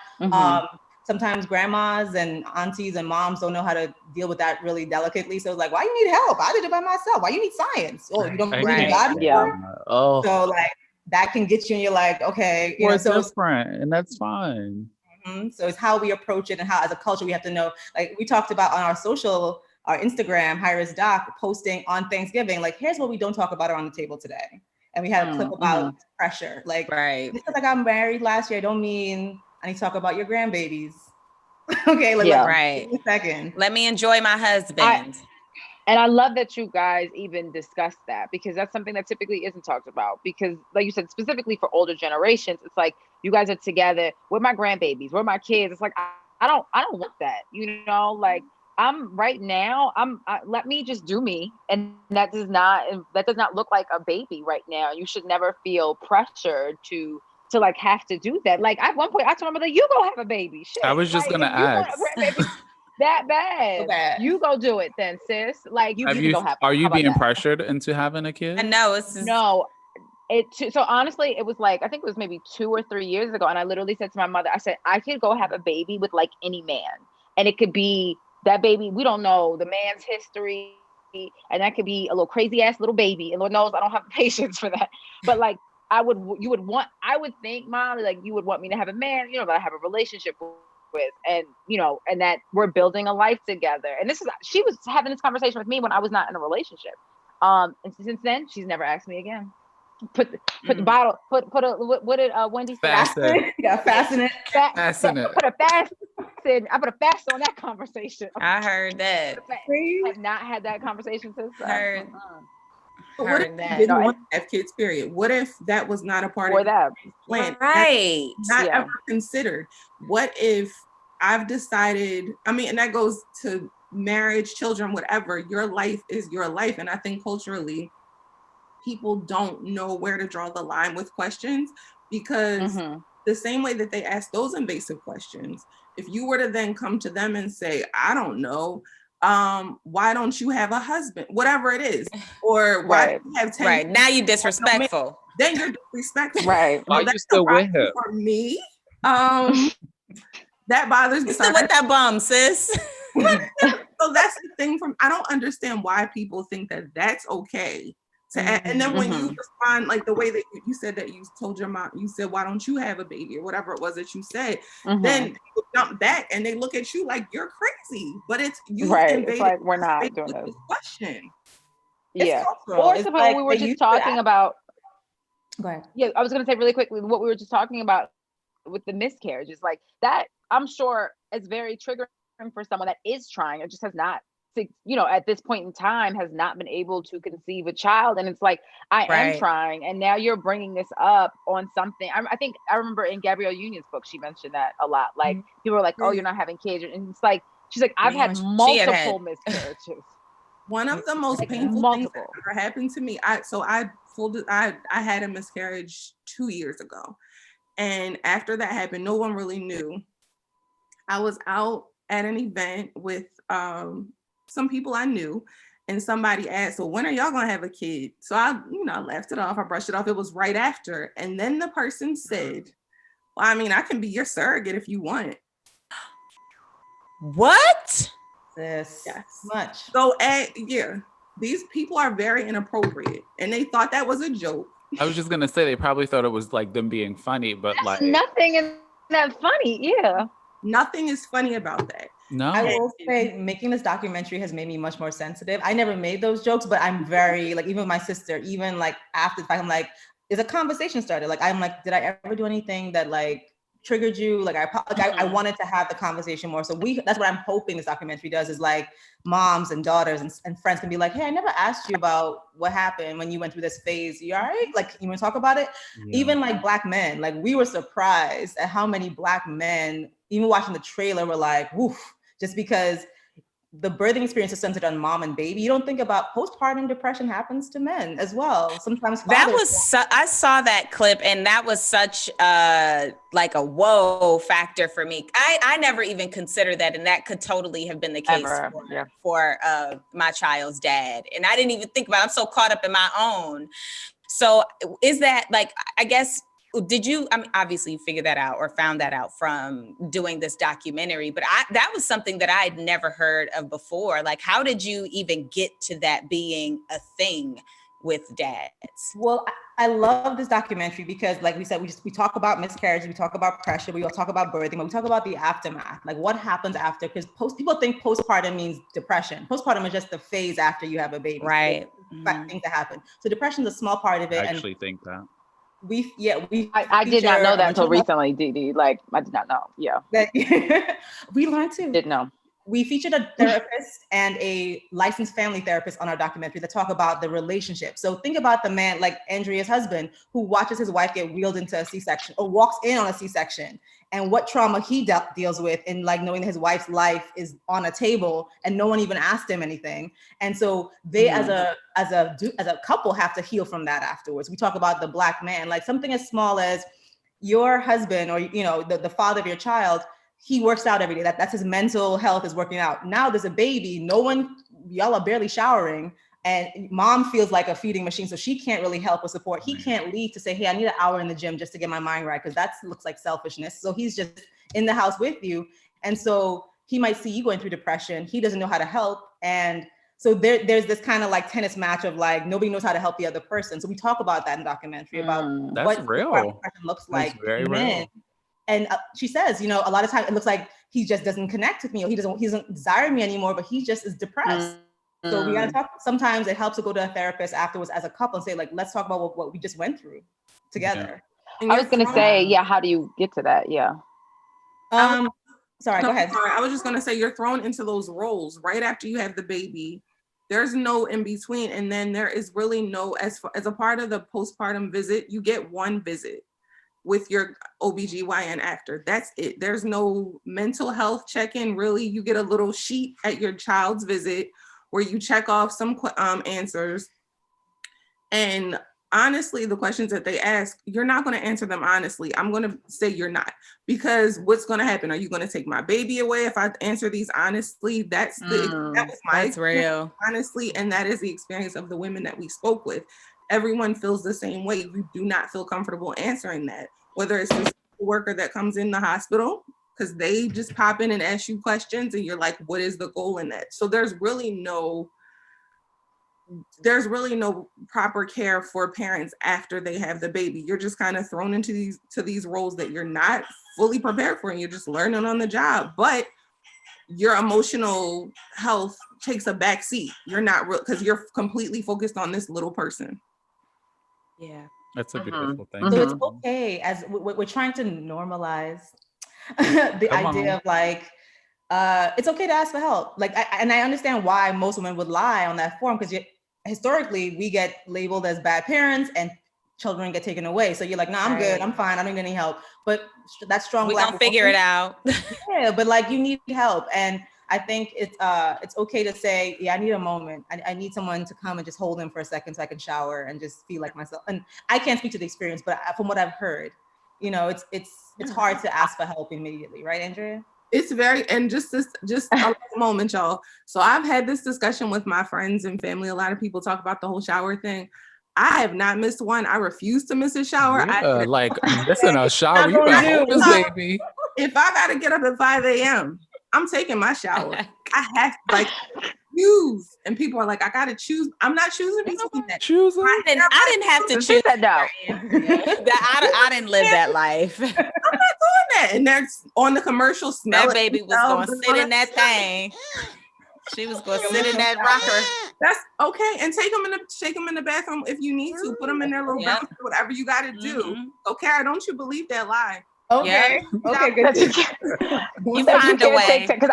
Sometimes grandmas and aunties and moms don't know how to deal with that really delicately. So it's like, why you need help? I did it by myself. Why you need science? Oh, you don't believe in God anymore? Oh. So like, that can get you and you're like, okay, you know, so different, and that's fine. So it's how we approach it, and how as a culture we have to know, like we talked about on our Instagram, High Risk Doc, posting on Thanksgiving, like, here's what we don't talk about on the table today. And we had a clip about pressure. Like, just because I got married last year, I don't mean I need to talk about your grandbabies. Okay, right. A second. Let me enjoy my husband. And I love that you guys even discussed that, because that's something that typically isn't talked about. Because like you said, specifically for older generations, it's like, you guys are together with my grandbabies, with my kids. It's like, I don't want that, you know, like let me just do me. And that does not look like a baby right now. You should never feel pressured to like have to do that. Like at one point I told my mother, you go have a baby. Shit. I was just like, gonna ask. That bad. So bad. You go do it then, sis. Like you can go have. Are you being pressured into having a kid? No, no. So honestly, it was like, I think it was maybe 2 or 3 years ago. And I literally said to my mother, I said, I could go have a baby with like any man. And it could be that baby, we don't know the man's history. And that could be a little crazy ass little baby. And Lord knows I don't have the patience for that. But like, I would think, Mom, like you would want me to have a man, you know, that I have a relationship with, and you know, and that we're building a life together. And she was having this conversation with me when I was not in a relationship. And since then, she's never asked me again. Put the bottle. What did Wendy say? Fasten. Yeah, fasten it. Fasten it. Put a fasten. I put a fast on that conversation. I heard that. I have not had that conversation since. But what if you didn't want to have kids? Period. What if that was not a part of the plan? Right. Not ever considered. What if I've decided? I mean, and that goes to marriage, children, whatever. Your life is your life, and I think culturally, people don't know where to draw the line with questions, because the same way that they ask those invasive questions, if you were to then come to them and say, I don't know, why don't you have a husband? Whatever it is. Or why do you have 10 Right. Now you're disrespectful. Then you're disrespectful. Right. Why you still with him? For me, that bothers me. You still with that bum, sis? So that's the thing. I don't understand why people think that that's okay. And then when you respond like the way that you said that you told your mom, you said, why don't you have a baby, or whatever it was that you said, then people jump back and they look at you like you're crazy. But it's you. Right. It's like, we're not doing this question. Yeah. Or suppose like we were just talking about. Go ahead. Yeah, I was going to say really quickly what we were just talking about with the miscarriages, like that. I'm sure it's very triggering for someone that is trying. It just has not, at this point in time, has not been able to conceive a child. And it's like, I am trying. And now you're bringing this up on something. I think I remember in Gabrielle Union's book, she mentioned that a lot. Like people are like, oh, you're not having kids. And it's like, she's like, I've had multiple miscarriages. One of the most painful things that ever happened to me. I had a miscarriage 2 years ago. And after that happened, no one really knew. I was out at an event with some people I knew, and somebody asked, so when are y'all gonna have a kid? So I laughed it off. I brushed it off. It was right after. And then the person said, well, I mean, I can be your surrogate if you want. What? Yes. Much. So these people are very inappropriate, and they thought that was a joke. I was just gonna say they probably thought it was like them being funny, but There's like nothing in that funny. Yeah. Nothing is funny about that. No. I will say making this documentary has made me much more sensitive. I never made those jokes, but I'm very like, even with my sister, even like after the fact, I'm like, is a conversation started? Like, I'm like, did I ever do anything that like triggered you? Like I wanted to have the conversation more. So that's what I'm hoping this documentary does, is like moms and daughters and friends can be like, hey, I never asked you about what happened when you went through this phase. You all right? Like, you want to talk about it? Yeah. Even like Black men, like we were surprised at how many Black men, even watching the trailer, were like, woof, just because the birthing experience is centered on mom and baby. You don't think about postpartum depression happens to men as well. Sometimes that was I saw that clip, and that was such like a whoa factor for me. I never even considered that, and that could totally have been the case for my child's dad. And I didn't even think about it. I'm so caught up in my own. So is that like, I guess, did you, I mean, obviously you figured that out or found that out from doing this documentary, but that was something that I had never heard of before. Like, how did you even get to that being a thing with dads? Well, I love this documentary because, like we said, we talk about miscarriages, we talk about pressure, we all talk about birthing, but we talk about the aftermath, like what happens after, because people think postpartum means depression. Postpartum is just the phase after you have a baby. Right. Things that happen. So depression is a small part of it. I actually think that. I did not know that until recently, Dee. Like, I did not know. Yeah. We learned too. Didn't know. We featured a therapist and a licensed family therapist on our documentary that talk about the relationship. So think about the man, like Andria's husband, who watches his wife get wheeled into a C-section or walks in on a C-section, and what trauma he deals with in like knowing that his wife's life is on a table and no one even asked him anything. And so they as a couple have to heal from that afterwards. We talk about the Black man, like something as small as your husband or, the father of your child, he works out every day. That's his mental health is working out. Now there's a baby, y'all are barely showering, and mom feels like a feeding machine. So she can't really help or support. He can't leave to say, hey, I need an hour in the gym just to get my mind right, because that looks like selfishness. So he's just in the house with you. And so he might see you going through depression. He doesn't know how to help. And so there's this kind of like tennis match of like, nobody knows how to help the other person. So we talk about that in the documentary about what real. Depression looks like. That's very real. And she says, a lot of times it looks like he just doesn't connect with me, or he doesn't desire me anymore, but he just is depressed. So we gotta talk. Sometimes it helps to go to a therapist afterwards as a couple and say, like, let's talk about what we just went through together. Yeah. I was gonna say, how do you get to that? Yeah. Sorry, go ahead. Sorry, I was just gonna say you're thrown into those roles right after you have the baby. There's no in between, and then there is really no as a part of the postpartum visit. You get one visit with your OBGYN after. That's it. There's no mental health check-in, really. You get a little sheet at your child's visit where you check off some answers. And honestly, the questions that they ask, you're not going to answer them honestly. I'm going to say you're not, because what's going to happen? Are you going to take my baby away if I answer these honestly? That was my That's real. honestly, and that is the experience of the women that we spoke with. Everyone feels the same way. You do not feel comfortable answering that, whether it's the worker that comes in the hospital, because they just pop in and ask you questions and you're like, what is the goal in that? So there's really no proper care for parents after they have the baby. You're just kind of thrown into these roles that you're not fully prepared for, and you're just learning on the job. But your emotional health takes a back seat. You're not real, because you're completely focused on this little person. Yeah, that's a beautiful thing. So it's okay, as we're trying to normalize the idea of like, it's okay to ask for help. Like, I understand why most women would lie on that form, because historically we get labeled as bad parents and children get taken away. So you're like, no, I'm good, I'm fine, I don't need any help. But that's strong. We gonna figure it out. Yeah, but like, you need help. And I think it's okay to say, yeah, I need a moment. I need someone to come and just hold him for a second so I can shower and just feel like myself. And I can't speak to the experience, but from what I've heard, you know, it's hard to ask for help immediately, right, Andrea? It's very, and just a moment, y'all. So I've had this discussion with my friends and family. A lot of people talk about the whole shower thing. I have not missed one. I refuse to miss a shower. Yeah, like missing a shower, you better hold this baby. If I gotta get up at 5 a.m., I'm taking my shower. I have to, like, choose. And people are like, I gotta choose. I'm not choosing between that. Choosing? I didn't have to choose that. No. I didn't live that life. I'm not doing that. And they're on the commercial smell. That baby was gonna sit in that thing. She was gonna sit in that rocker. That's okay. And shake them in the bathroom if you need to. Put them in their little bouncer, whatever you gotta do. So Cara, don't you believe that lie? Okay. Yeah. Okay, good. You find a way. Because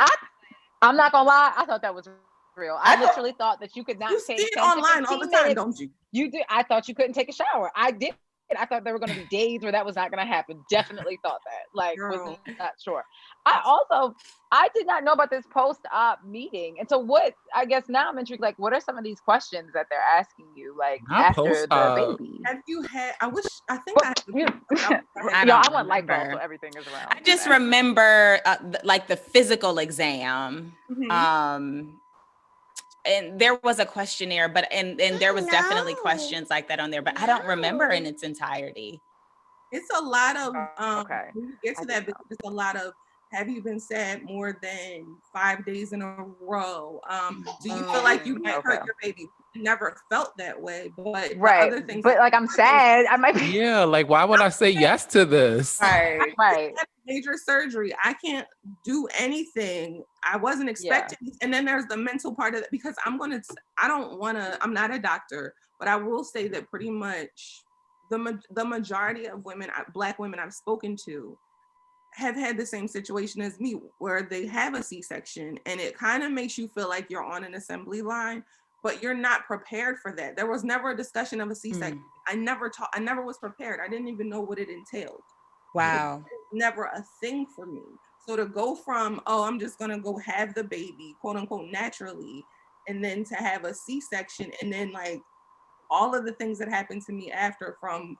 I'm not gonna lie, I thought that was real. I literally thought that you could not take it online all the time, don't you? You did. I thought you couldn't take a shower. I did. I thought there were going to be days where that was not going to happen. Definitely thought that. Like, was not sure. I did not know about this post-op meeting. And so I guess now I'm intrigued, like, what are some of these questions that they're asking you, like, after the baby? Have you had, I want light bulbs, so everything is around. I just remember, like, the physical exam. And there was a questionnaire, but and there was definitely questions like that on there, but I don't remember in its entirety. It's a lot of when you get to that, it's a lot of, have you been sad more than 5 days in a row? Do you feel like you might hurt your baby? Never felt that way, but other things. But like, I'm sad. I might be. Yeah, like, why would I say yes to this? Right. Major surgery. I can't do anything. I wasn't expecting. Yeah. And then there's the mental part of it, because I'm not a doctor, but I will say that pretty much the majority of women, Black women I've spoken to, have had the same situation as me, where they have a C-section, and it kind of makes you feel like you're on an assembly line, but you're not prepared for that. There was never a discussion of a C-section. I never was prepared. I didn't even know what it entailed. Wow. It was never a thing for me. So to go from, I'm just gonna go have the baby, quote unquote, naturally, and then to have a C-section, and then like all of the things that happened to me after, from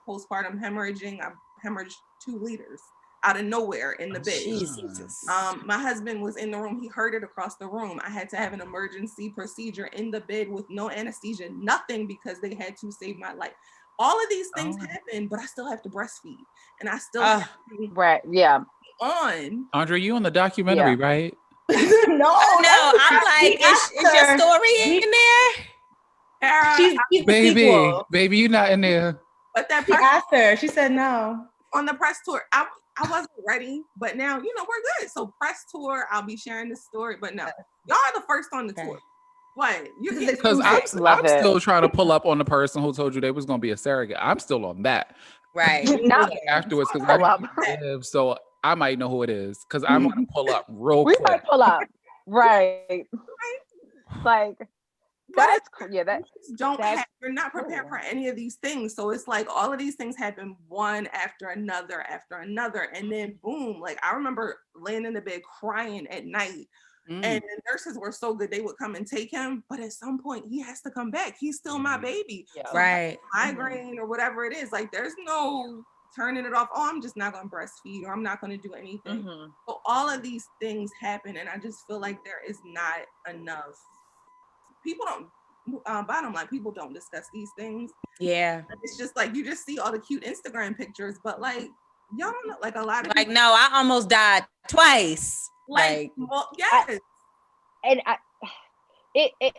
postpartum hemorrhaging, I hemorrhaged 2 liters out of nowhere in the bed. Jesus. My husband was in the room. He heard it across the room. I had to have an emergency procedure in the bed with no anesthesia, nothing, because they had to save my life. All of these things happen, but I still have to breastfeed, and I still have to on. Andrea, you on the documentary, right? No, I'm like, is your story in there? She's baby, you're not in there. But that she asked her. She said no. On the press tour, I wasn't ready, but now we're good. So press tour, I'll be sharing this story. But no, y'all are the first on the tour. What? Because I'm still trying to pull up on the person who told you they was going to be a surrogate. I'm still on that. Right. Afterwards, because I live, so I might know who it is, because I'm going to pull up real quick. We might pull up. Right. Like, that's cool. Yeah, you're not prepared for any of these things. So it's like all of these things happen one after another, and then boom. Like, I remember laying in the bed crying at night, And the nurses were so good, they would come and take him. But at some point, he has to come back. He's still my baby. Yeah. So Right. migraine or whatever it is, like there's no turning it off. Oh, I'm just not going to breastfeed, or I'm not going to do anything. So all of these things happen. And I just feel like there is not enough. People don't, bottom line, people don't discuss these things. Yeah. It's just like, you just see all the cute Instagram pictures, but like, y'all don't know, like a lot of Like, people, no, I almost died twice. like well, yes.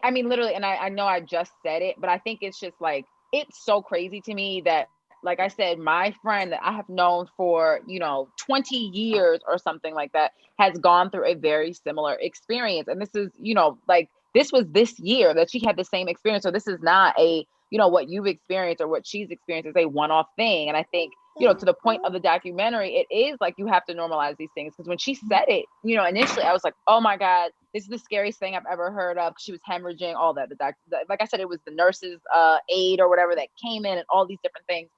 I mean, literally, and I know I just said it, but I think it's just like, it's so crazy to me that, like I said, my friend that I have known for, 20 years or something like that has gone through a very similar experience. And this is, like, this was this year that she had the same experience. So this is not a, what you've experienced or what she's experienced is a one-off thing. And I think, to the point of the documentary, it is like, you have to normalize these things. Because when she said it, initially I was like, oh my God, this is the scariest thing I've ever heard of. She was hemorrhaging, all that. Like I said, it was the nurse's aide or whatever that came in and all these different things.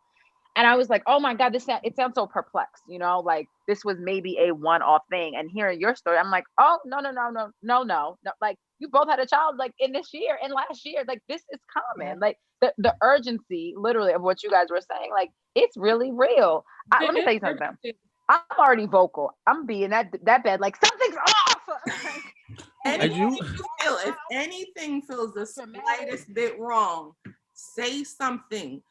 And I was like, oh my God, it sounds so perplexed, like this was maybe a one-off thing. And hearing your story, I'm like, oh, no. Like, you both had a child like in this year and last year, like this is common. Like the urgency literally of what you guys were saying, like it's really real. Let me tell you something. I'm already vocal. I'm being that bed, like something's off. If anything feels the slightest bit wrong, say something.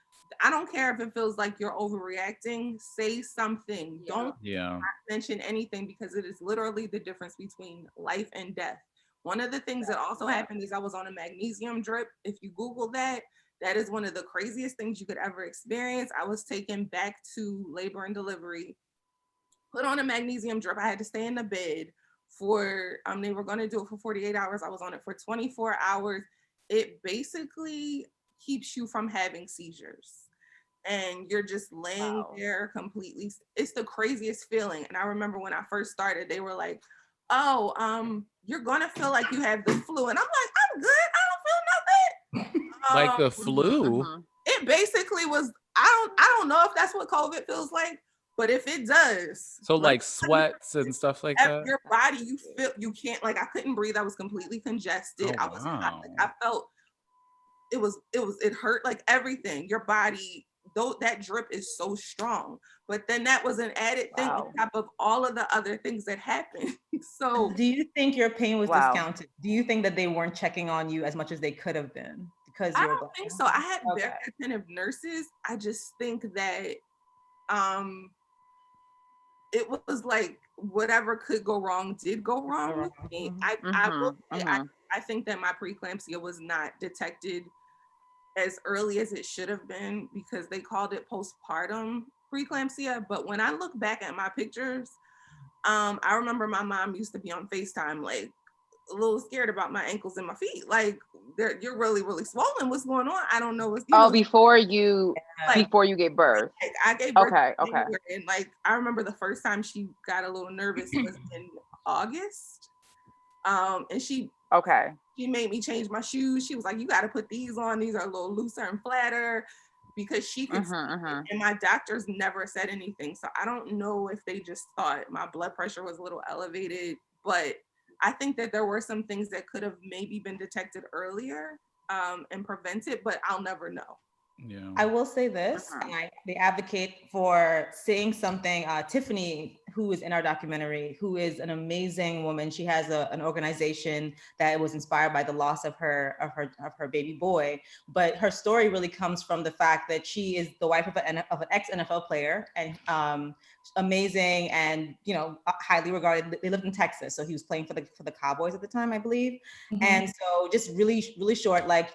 I don't care if it feels like you're overreacting. Say something. Don't mention anything, because it is literally the difference between life and death. One of the things that also happened is I was on a magnesium drip. If you Google that, that is one of the craziest things you could ever experience. I was taken back to labor and delivery, put on a magnesium drip. I had to stay in the bed for, they were going to do it for 48 hours. I was on it for 24 hours. It basically keeps you from having seizures. And you're just laying there completely. It's the craziest feeling. And I remember when I first started, they were like, oh, you're gonna feel like you have the flu. And I'm like, I'm good. I don't feel nothing. Like the flu? It basically was, I don't know if that's what COVID feels like, but if it does. So like sweats and stuff like that? Your body, you can't, like I couldn't breathe. I was completely congested. Oh, I was hot. Like, I felt, it hurt, like everything. Your body, though that drip is so strong, but then that was an added thing on top of all of the other things that happened. So do you think your pain was discounted? Do you think that they weren't checking on you as much as they could have been? Because I don't think so. I had very attentive nurses. I just think that it was like whatever could go wrong did go wrong with me. I think that my preeclampsia was not detected as early as it should have been, because they called it postpartum preeclampsia. But when I look back at my pictures, I remember my mom used to be on FaceTime, like a little scared about my ankles and my feet. Like, you're really, really swollen. What's going on? I don't know what's before you gave birth. Like, I gave birth. Okay. And like, I remember the first time she got a little nervous was in August. And she made me change my shoes. She was like, you got to put these on. These are a little looser and flatter, because she could see it. And my doctors never said anything. So I don't know if they just thought my blood pressure was a little elevated, but I think that there were some things that could have maybe been detected earlier and prevented, but I'll never know. Yeah. I will say this, and they advocate for saying something. Tiffany, who is in our documentary, who is an amazing woman. She has an organization that was inspired by the loss of her baby boy. But her story really comes from the fact that she is the wife of an ex-NFL player, and amazing and highly regarded. They lived in Texas, so he was playing for the Cowboys at the time, I believe. And so just really, really short, like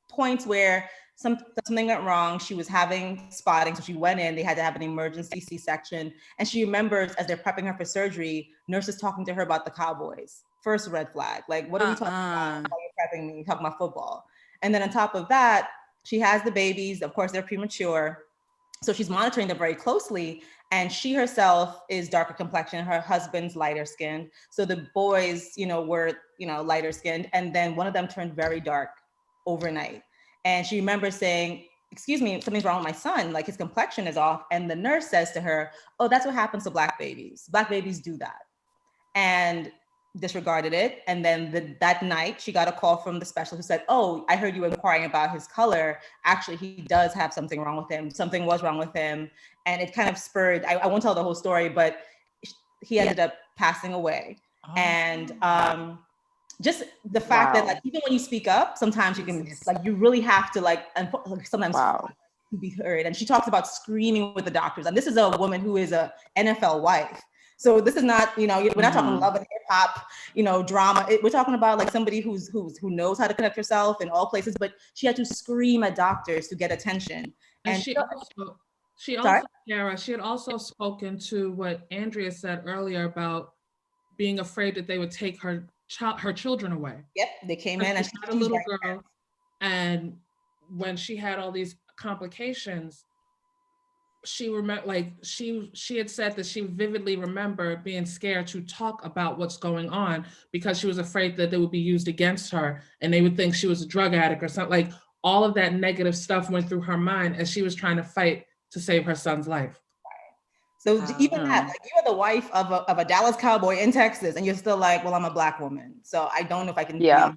points where something went wrong. She was having spotting, so she went in. They had to have an emergency C-section, and she remembers as they're prepping her for surgery, nurses talking to her about the Cowboys. First red flag, like, what are we talking about? Why are you prepping me? You're talking about football. And then on top of that, she has the babies. Of course, they're premature, so she's monitoring them very closely. And she herself is darker complexion. Her husband's lighter skinned. So the boys, were lighter skinned, and then one of them turned very dark overnight. And she remembers saying, excuse me, something's wrong with my son, like his complexion is off. And the nurse says to her, oh, that's what happens to Black babies. Black babies do that. And disregarded it. And then that night she got a call from the specialist who said, oh, I heard you inquiring about his color. Actually, he does have something wrong with him. Something was wrong with him. And it kind of spurred, I won't tell the whole story, but he ended up passing away. Oh. And just the fact that like, even when you speak up, sometimes you can miss, like you really have to like, and sometimes be heard. And she talks about screaming with the doctors. And this is a woman who is a NFL wife. So this is not, you know, we're not talking love and hip hop, you know, drama. We're talking about like somebody who knows how to conduct herself in all places, but she had to scream at doctors to get attention. And she also, Cara, she had also spoken to what Andrea said earlier about being afraid that they would take her children away. Yep, they came in and she had a little girl, and when she had all these complications, she had said that she vividly remembered being scared to talk about what's going on because she was afraid that they would be used against her and they would think she was a drug addict or something. Like all of that negative stuff went through her mind as she was trying to fight to save her son's life. So even that, like you're the wife of a Dallas Cowboy in Texas, and you're still like, well, I'm a Black woman, so I don't know if I can. Yeah.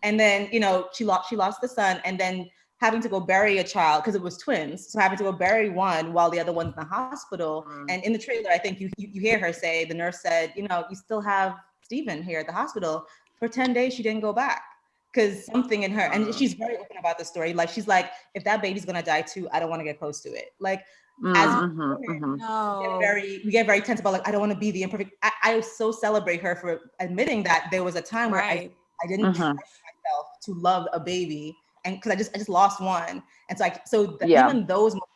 And then, you know, she lost the son, and then having to go bury a child because it was twins. So having to go bury one while the other one's in the hospital. And in the trailer, I think you hear her say, the nurse said, you know, you still have Stephen here at the hospital. For 10 days, she didn't go back because something in her, and she's very open about the story. Like, she's like, if that baby's gonna die too, I don't wanna get close to it. Like, as women, we get very tense about like, I don't wanna be the imperfect. I so celebrate her for admitting that there was a time where I didn't trust myself to love a baby. And because I just lost one. And so even those moments,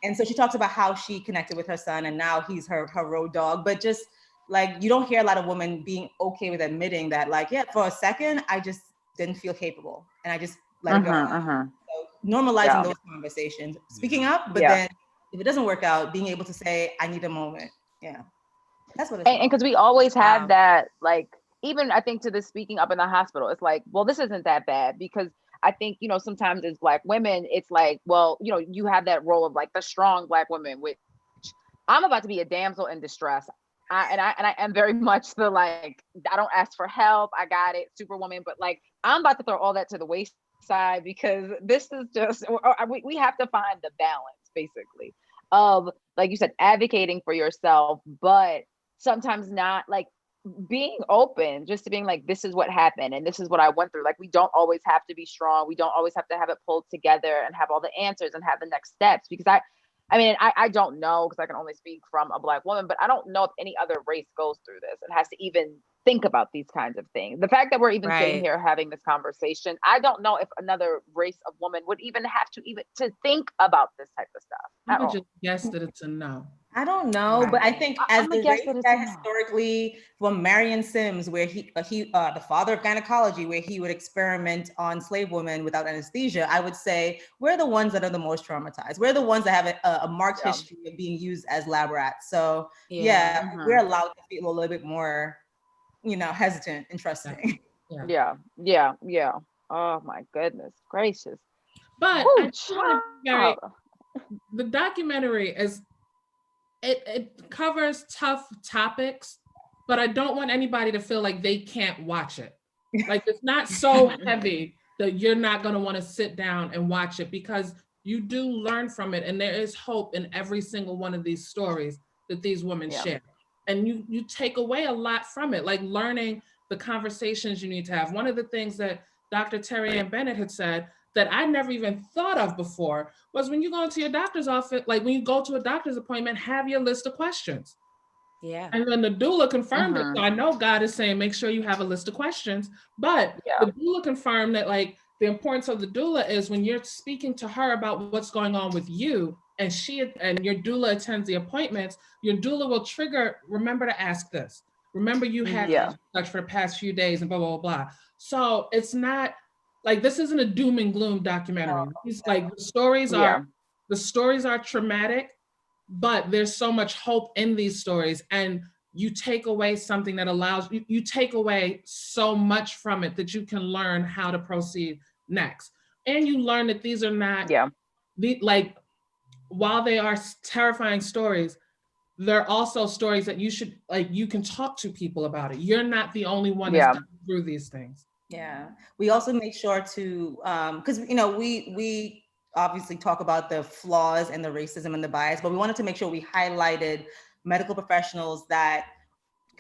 and so she talks about how she connected with her son and now he's her road dog. But just like, you don't hear a lot of women being okay with admitting that, like, yeah, for a second, I just didn't feel capable and I just let it go. So normalizing those conversations, speaking up, but then if it doesn't work out, being able to say, I need a moment. Yeah, that's what it's and because we always have that, like, even I think to the speaking up in the hospital, it's like, well, this isn't that bad because I think, you know, sometimes as Black women, it's like, well, you know, you have that role of like the strong Black woman, which I'm about to be a damsel in distress. I am very much the like, I don't ask for help. I got it, superwoman. But like, I'm about to throw all that to the wayside because this is just, we have to find the balance basically of, like you said, advocating for yourself, but sometimes not like, being open, just to being like, this is what happened and this is what I went through. Like, we don't always have to be strong. We don't always have to have it pulled together and have all the answers and have the next steps. Because I mean, I don't know, because I can only speak from a Black woman, but I don't know if any other race goes through this and has to even think about these kinds of things. The fact that we're even sitting here having this conversation, I don't know if another race of woman would even have to think about this type of stuff. I would just guess that it's a no. I don't know, but I think as the race that historically from Marion Sims, where he the father of gynecology, where he would experiment on slave women without anesthesia, I would say we're the ones that are the most traumatized. We're the ones that have a marked history of being used as lab rats. So we're allowed to feel a little bit more, you know, hesitant and trusting. Yeah. Oh my goodness gracious. But the documentary is, it covers tough topics, but I don't want anybody to feel like they can't watch it. Like, it's not so heavy that you're not going to want to sit down and watch it, because you do learn from it. And there is hope in every single one of these stories that these women share. And you take away a lot from it, like learning the conversations you need to have. One of the things that Dr. Terry Ann Bennett had said that I never even thought of before was, when you go into your doctor's office, like when you go to a doctor's appointment, have your list of questions. Yeah. And then the doula confirmed it. So I know God is saying, make sure you have a list of questions. But the doula confirmed that, like, the importance of the doula is when you're speaking to her about what's going on with you, and your doula attends the appointments, your doula will trigger, remember to ask this. Remember you had such for the past few days and blah, blah, blah. So it's not like, this isn't a doom and gloom documentary. It's like the stories are traumatic, but there's so much hope in these stories, and you take away something that allows you take away so much from it that you can learn how to proceed next. And you learn that these are not like, while they are terrifying stories, there are also stories that you can talk to people about it. You're not the only one that's going through these things. Yeah. We also make sure to, because, we obviously talk about the flaws and the racism and the bias, but we wanted to make sure we highlighted medical professionals that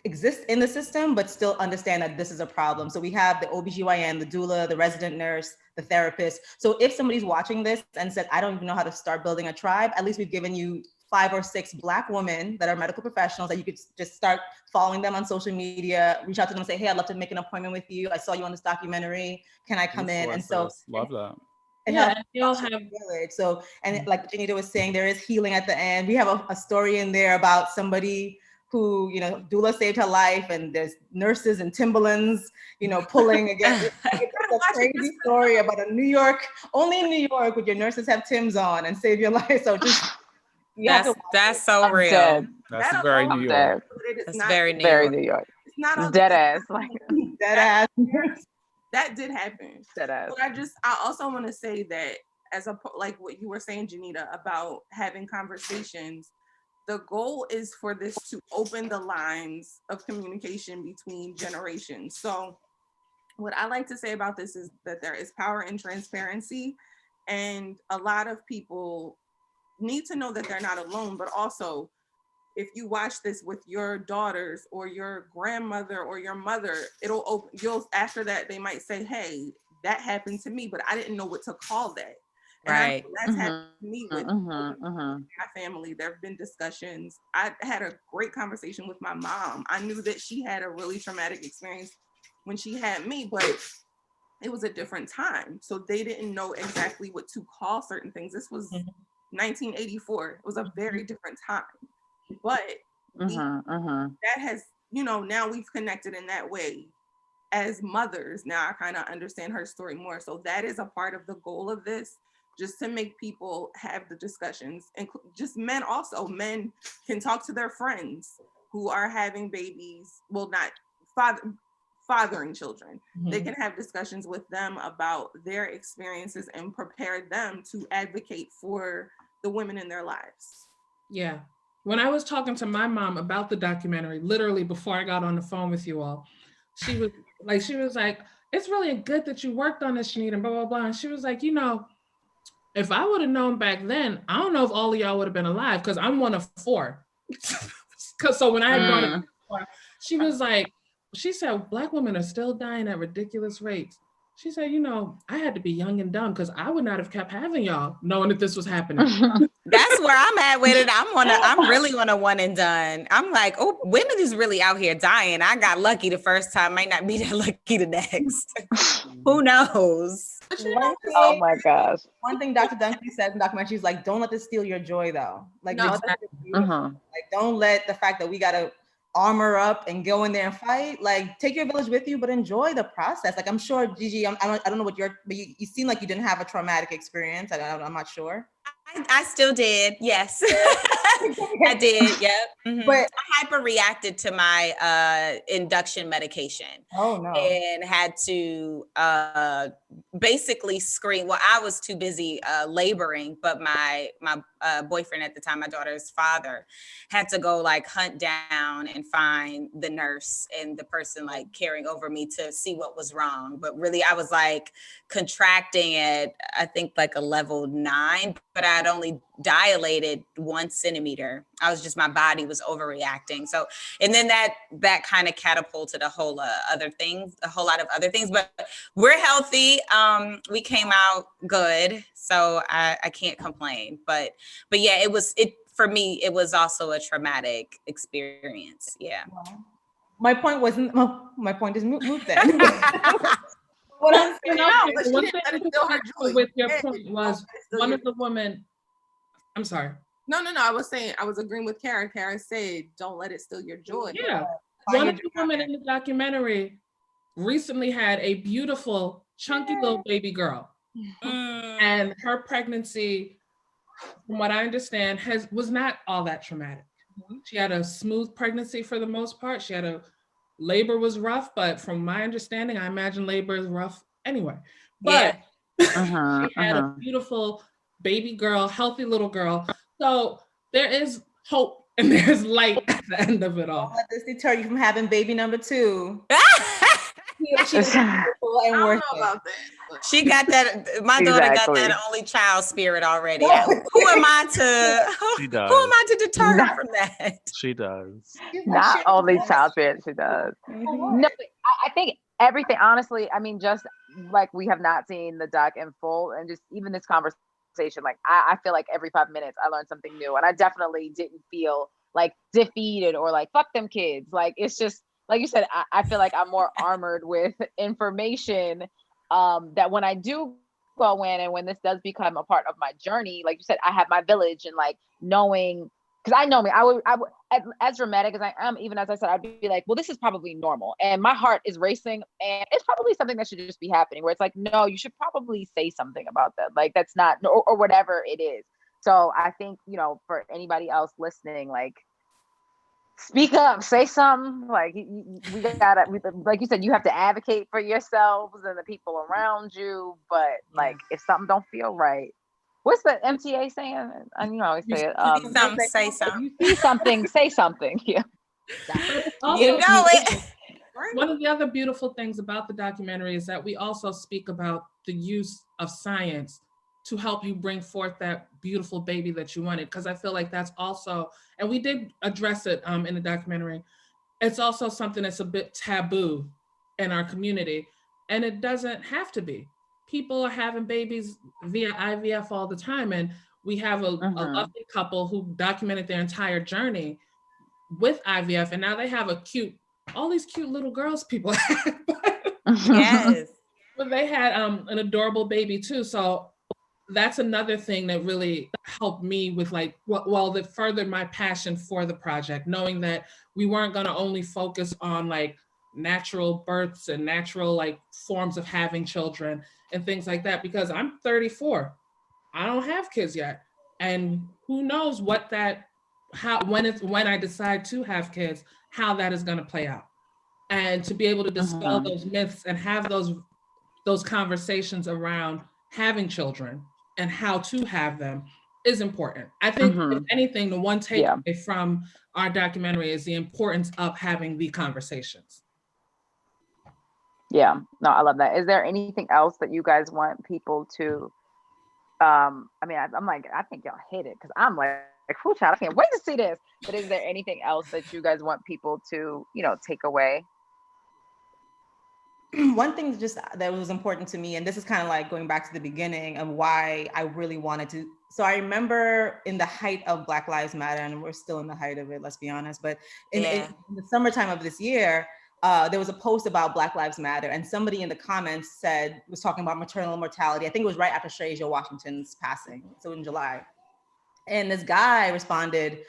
exist in the system, but still understand that this is a problem. So we have the OBGYN, the doula, the resident nurse, the therapist. So if somebody's watching this and said, I don't even know how to start building a tribe, at least we've given you 5 or 6 Black women that are medical professionals that you could just start following them on social media, reach out to them and say, hey, I'd love to make an appointment with you. I saw you on this documentary. Can I come in? And so love that. You'll have village. So, and like Jenita was saying, there is healing at the end. We have a story in there about somebody who, doula saved her life, and there's nurses in Timberlands, pulling against. It's a crazy story about only in New York would your nurses have Timbs on and save your life. So just that's so real. That's very New York. That's very New York. It's not dead ass, like dead ass. That did happen. Dead ass. But I also want to say that like what you were saying, Jenita, about having conversations, the goal is for this to open the lines of communication between generations. So what I like to say about this is that there is power in transparency, and a lot of people need to know that they're not alone, but also if you watch this with your daughters or your grandmother or your mother, after that, they might say, hey, that happened to me, but I didn't know what to call that. Right. That's happened to me with my family. There have been discussions. I had a great conversation with my mom. I knew that she had a really traumatic experience when she had me, but it was a different time. So they didn't know exactly what to call certain things. This was 1984. It was a very different time. But that has, now we've connected in that way as mothers. Now I kind of understand her story more. So that is a part of the goal of this, just to make people have the discussions, and just men also. Men can talk to their friends who are having babies, well, not fathering children. They can have discussions with them about their experiences and prepare them to advocate for the women in their lives. Yeah. When I was talking to my mom about the documentary, literally before I got on the phone with you all, she was like, it's really good that you worked on this, Jenita, and blah, blah, blah. And she was like, if I would have known back then, I don't know if all of y'all would have been alive, because I'm one of 4. So when I had brought it before, she was like, she said, Black women are still dying at ridiculous rates. She said, I had to be young and dumb, because I would not have kept having y'all knowing that this was happening. That's where I'm at with it. I'm really on a one and done. I'm like, oh, women is really out here dying. I got lucky the first time, might not be that lucky the next. Who knows? Oh my gosh. One thing Dr. Dunkley says in the documentary is like, don't let this steal your joy though. Like, like don't let the fact that we gotta armor up and go in there and fight, like take your village with you, but enjoy the process. Like I'm sure, Gigi, I don't know what but you seem like you didn't have a traumatic experience. I'm not sure. I still did. Yes. I did. Yep. But I hyperreacted to my induction medication. Oh no. And had to basically scream. Well, I was too busy laboring, but my boyfriend at the time, my daughter's father, had to go like hunt down and find the nurse and the person like caring over me to see what was wrong. But really, I was like contracting at, I think like a level 9, but I'd only dilated 1 centimeter. My body was overreacting. So, and then that kind of catapulted a whole lot of other things, but we're healthy. We came out good. So I can't complain, but yeah, for me, it was also a traumatic experience. Yeah. My point wasn't, my point is moved then. What I'm saying, one thing with your point was one of the women, I'm sorry. No, I was saying, I was agreeing with Cara. Cara said, don't let it steal your joy. Yeah. One of the women in the documentary recently had a beautiful, chunky little baby girl. And her pregnancy, from what I understand, was not all that traumatic. She had a smooth pregnancy for the most part. Labor was rough, but from my understanding, I imagine labor is rough anyway. But she had a beautiful baby girl, healthy little girl. So there is hope and there's light at the end of it all. Don't let this deter you from having baby number 2. She's beautiful and worth it. She got that. My daughter got that only child spirit already. Who am I to? She does. Who am I to deter her from that? She does. Not only child spirit, she does. Mm-hmm. No, I think everything. Honestly, I mean, just like we have not seen the doc in full, and just even this conversation, like I feel like every 5 minutes I learned something new, and I definitely didn't feel like defeated or like fuck them kids. Like it's just. Like you said, I feel like I'm more armored with information that when I do go in and when this does become a part of my journey, like you said, I have my village and like knowing, because I know me, I would as dramatic as I am, even as I said, I'd be like, well, this is probably normal. And my heart is racing and it's probably something that should just be happening where it's like, no, you should probably say something about that. Like that's not, or whatever it is. So I think, for anybody else listening, like, speak up, say something. Like we gotta, like you said, you have to advocate for yourselves and the people around you. But like, if something don't feel right, what's the MTA saying? I always say it. Say something. If you see something, say something. Yeah. You know it. One of the other beautiful things about the documentary is that we also speak about the use of science to help you bring forth that beautiful baby that you wanted. Because I feel like that's also, and we did address it in the documentary, it's also something that's a bit taboo in our community. And it doesn't have to be. People are having babies via IVF all the time. And we have a lovely couple who documented their entire journey with IVF. And now they have all these cute little girls people have. Yes. But they had an adorable baby too. So that's another thing that really helped me with that furthered my passion for the project, knowing that we weren't going to only focus on like natural births and natural like forms of having children and things like that, because I'm 34. I don't have kids yet. And who knows when I decide to have kids, how that is going to play out. And to be able to dispel those myths and have those conversations around having children and how to have them is important. I think if anything, the one takeaway from our documentary is the importance of having the conversations. Yeah, no, I love that. Is there anything else that you guys want people to, I'm like, I think y'all hit it because I'm like, whoo, child, I can't wait to see this. But is there anything else that you guys want people to, take away? One thing just that was important to me, and this is kind of like going back to the beginning of why I really wanted to. So I remember in the height of Black Lives Matter, and we're still in the height of it, let's be honest, but in the summertime of this year, there was a post about Black Lives Matter, and somebody in the comments was talking about maternal mortality. I think it was right after Shasia Washington's passing, so in July. And this guy responded,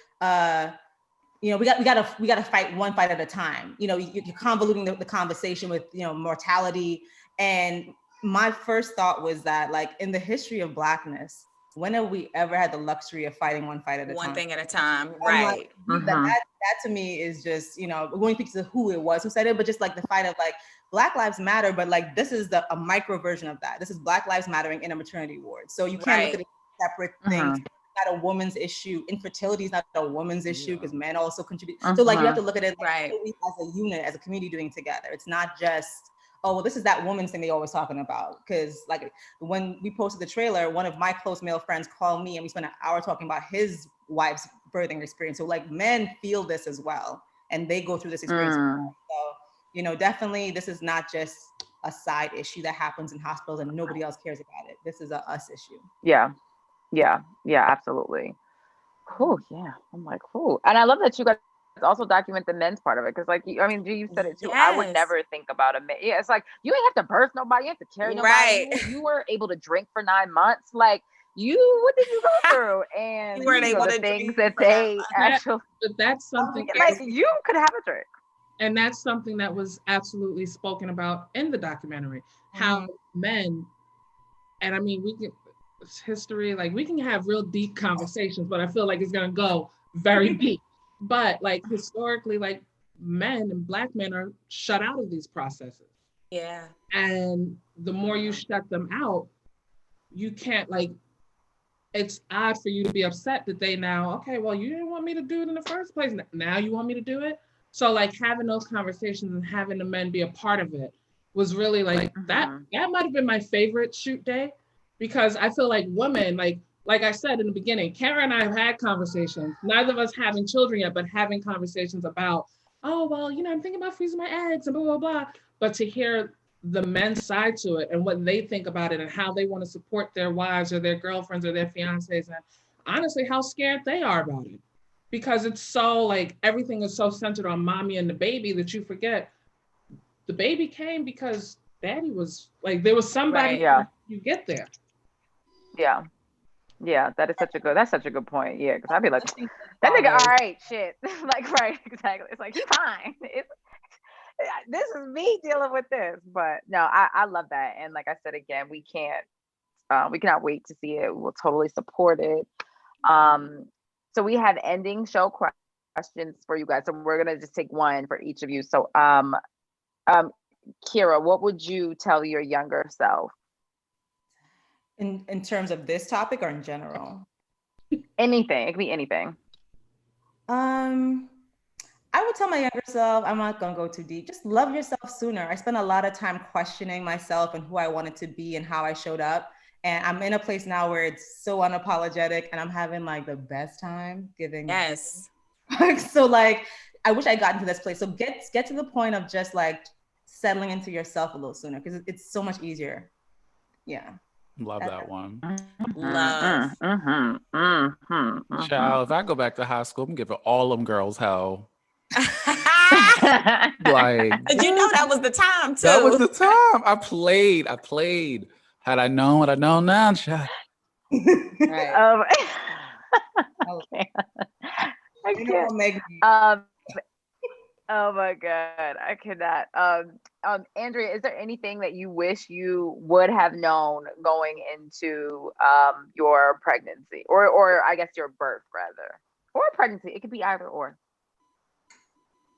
we gotta fight one fight at a time. You're convoluting the conversation with, mortality. And my first thought was that, like, in the history of Blackness, when have we ever had the luxury of fighting one fight at a time? One thing at a time, right? Like, that to me is just, going to who it was who said it, but just like the fight of like Black Lives Matter, but like this is a micro version of that. This is Black Lives Mattering in a maternity ward. So you can't look at it as separate things. Not a woman's issue. Infertility is not a woman's issue because men also contribute. So like you have to look at it like, as a unit, as a community doing together. It's not just, oh, well, this is that woman's thing they always talking about. Because like when we posted the trailer, one of my close male friends called me and we spent an hour talking about his wife's birthing experience. So like men feel this as well, and they go through this experience. So, definitely this is not just a side issue that happens in hospitals and nobody else cares about it. This is a us issue. Yeah, absolutely. Oh, yeah. I'm like, oh, and I love that you guys also document the men's part of it, because, like, you said it too. I would never think about a man. Yeah, it's like you ain't have to birth nobody, you have to carry nobody. Right. You were able to drink for 9 months. Like, what did you go through? And you weren't able to things that they actually. But that's something like you could have a drink. And that's something that was absolutely spoken about in the documentary. How men, and I mean, it's history, like we can have real deep conversations, but I feel like it's gonna go very deep. But like historically, like men and Black men are shut out of these processes. Yeah. And the more you shut them out, you can't, like, it's odd for you to be upset that they now, okay, well, you didn't want me to do it in the first place. Now you want me to do it? So like having those conversations and having the men be a part of it was really like that might have been my favorite shoot day, because I feel like women, like I said in the beginning, Cara and I have had conversations, neither of us having children yet, but having conversations about, oh, well, you know, I'm thinking about freezing my eggs and blah, blah, blah. But to hear the men's side to it and what they think about it and how they want to support their wives or their girlfriends or their fiancés, and honestly, how scared they are about it. Because it's so like, everything is so centered on mommy and the baby that you forget the baby came because daddy was like, there was somebody you get there. Yeah. Yeah, that's such a good point. Yeah, because I'd be like, that nigga, all right, shit. Like, right, exactly. It's like, he's fine. This is me dealing with this. But no, I love that. And like I said, again, we cannot wait to see it. We'll totally support it. So we have ending show questions for you guys. So we're going to just take one for each of you. So, Kira, what would you tell your younger self? In terms of this topic or in general? Anything. It could be anything. I would tell my younger self, I'm not gonna go too deep, just love yourself sooner. I spent a lot of time questioning myself and who I wanted to be and how I showed up. And I'm in a place now where it's so unapologetic and I'm having like the best time giving. Yes. So like, I wish I got into this place. So get to the point of just like settling into yourself a little sooner, because it's so much easier. Yeah. Love that one. Love. Child, if I go back to high school, I'm giving all them girls hell. Like, but you know that was the time too. That was the time. I played. Had I known what I know now, child. Right. I can't. Oh my God, I cannot. Andrea, is there anything that you wish you would have known going into your pregnancy, or I guess your birth rather, or pregnancy? It could be either or.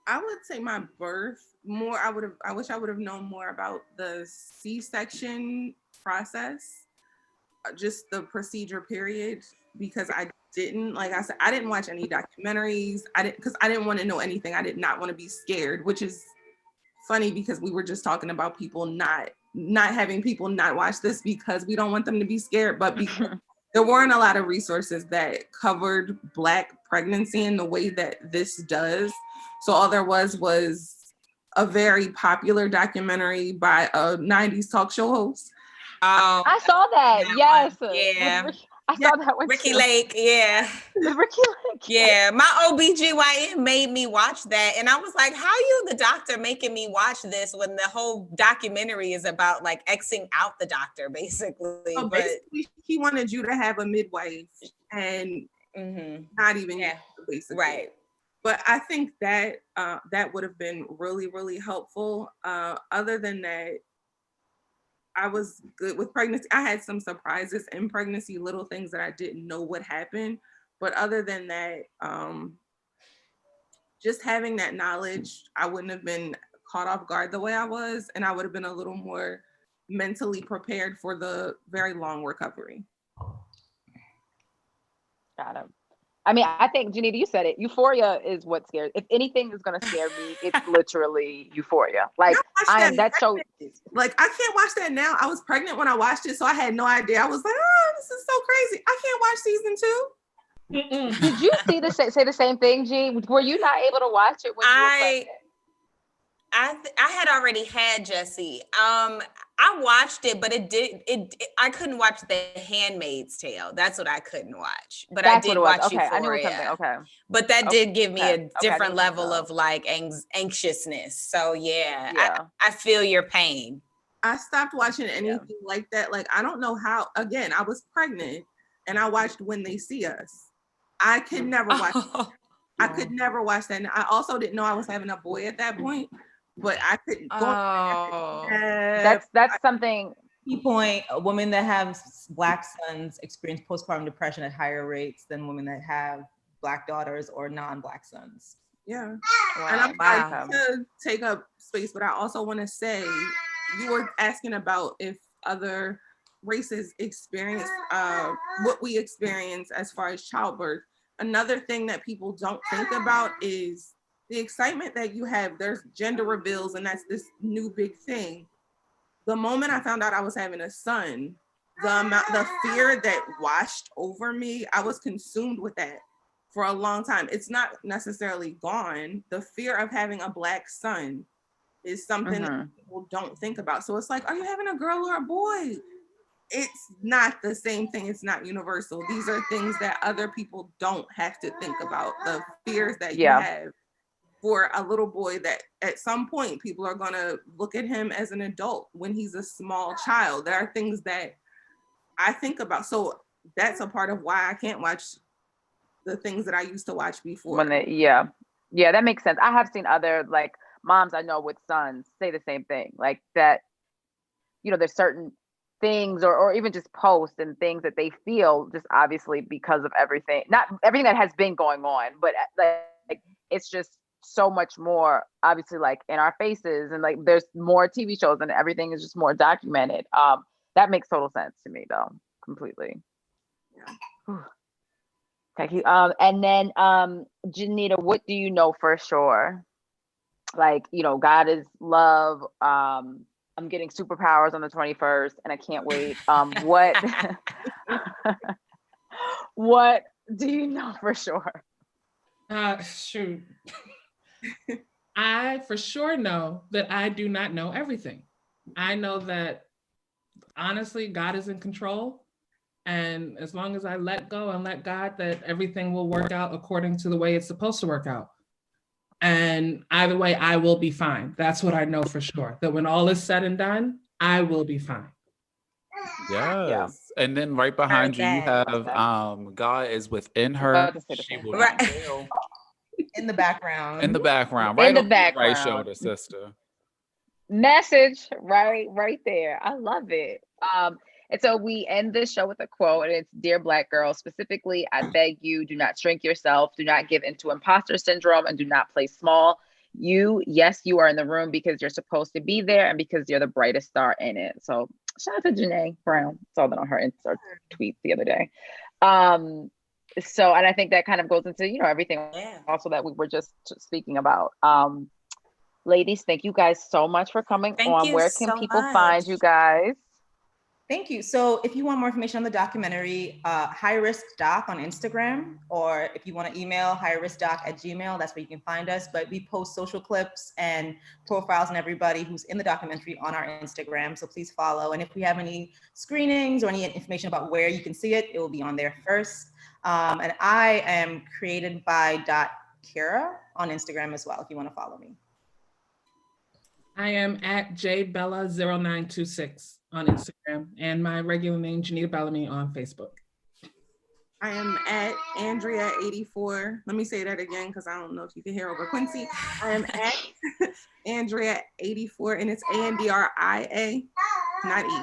I would say my birth more. I wish I would have known more about the C-section process, just the procedure period, because I didn't, like I said, I didn't watch any documentaries. Because I didn't want to know anything. I did not want to be scared, which is funny because we were just talking about people not having people not watch this because we don't want them to be scared, but because there weren't a lot of resources that covered Black pregnancy in the way that this does. So all there was a very popular documentary by a 90s talk show host. I saw that. Yes. Yeah. I saw that one. Ricky too. Lake, yeah. Ricky Lake. Yeah, my OBGYN made me watch that. And I was like, how you the doctor making me watch this when the whole documentary is about like Xing out the doctor, basically. So basically, he wanted you to have a midwife and not even basically. Right. But I think that that would have been really, really helpful. Other than that, I was good with pregnancy. I had some surprises in pregnancy, little things that I didn't know would happen. But other than that, just having that knowledge, I wouldn't have been caught off guard the way I was. And I would have been a little more mentally prepared for the very long recovery. Got it. I mean, I think, Jenita, you said it. Euphoria is what scares. If anything is going to scare me, it's literally Euphoria. Like, that show. Like, I can't watch that now. I was pregnant when I watched it, so I had no idea. I was like, oh, this is so crazy. I can't watch season 2. Did you say the same thing, G? Were you not able to watch it when you were pregnant? I had already had Jesse. I watched it, but I couldn't watch The Handmaid's Tale. That's what I couldn't watch. But I did watch Euphoria. I knew it was something. Okay. But that did give me a different level of like anxiousness. So yeah. I feel your pain. I stopped watching anything like that. Like, I don't know how, again, I was pregnant and I watched When They See Us. I could never watch I could never watch that. And I also didn't know I was having a boy at that point. But I couldn't go. That's something. Key point: women that have Black sons experience postpartum depression at higher rates than women that have Black daughters or non-Black sons. Yeah. Wow. And I'm trying to take up space, but I also want to say, you were asking about if other races experience what we experience as far as childbirth. Another thing that people don't think about is the excitement that you have. There's gender reveals, and that's this new big thing. The moment I found out I was having a son, the fear that washed over me, I was consumed with that for a long time. It's not necessarily gone. The fear of having a Black son is something that people don't think about. So it's like, are you having a girl or a boy? It's not the same thing. It's not universal. These are things that other people don't have to think about. The fears that you have for a little boy, that at some point people are going to look at him as an adult when he's a small child. There are things that I think about. So that's a part of why I can't watch the things that I used to watch before. Yeah, that makes sense. I have seen other like moms I know with sons say the same thing, like that, you know, there's certain things or even just posts and things that they feel just obviously because of everything, not everything that has been going on, but like it's just so much more obviously like in our faces, and like there's more TV shows and everything is just more documented. That makes total sense to me though, completely. Thank you. And then Jenita, what do you know for sure? Like, you know, God is love. I'm getting superpowers on the 21st and I can't wait. What do you know for sure? Shoot. I for sure know that I do not know everything. I know that honestly, God is in control. And as long as I let go and let God, that everything will work out according to the way it's supposed to work out. And either way, I will be fine. That's what I know for sure. That when all is said and done, I will be fine. Yes. And then right behind you, you have God is within her. She will not fail. In the background. In the background. Right on the right shoulder, sister. Message right there. I love it. And so we end the show with a quote, and it's, "Dear Black girl, specifically, I beg you, do not shrink yourself, do not give into imposter syndrome, and do not play small. Yes, you are in the room because you're supposed to be there and because you're the brightest star in it." So shout out to Janae Brown. Saw that on her Insta tweet the other day. So, and I think that kind of goes into, you know, everything also that we were just speaking about. Ladies, thank you guys so much for coming on. Where can people find you guys? Thank you. So if you want more information on the documentary, High Risk Doc on Instagram, or if you want to email highriskdoc@gmail.com, that's where you can find us. But we post social clips and profiles and everybody who's in the documentary on our Instagram. So please follow. And if we have any screenings or any information about where you can see it, it will be on there first. And I am created by .Cara on Instagram as well, if you want to follow me. I am at jbella0926 on Instagram, and my regular name, Jenita Bellamy, on Facebook. I am at Andria84. Let me say that again because I don't know if you can hear over Quincy. I am at Andria84, and it's Andria, not E.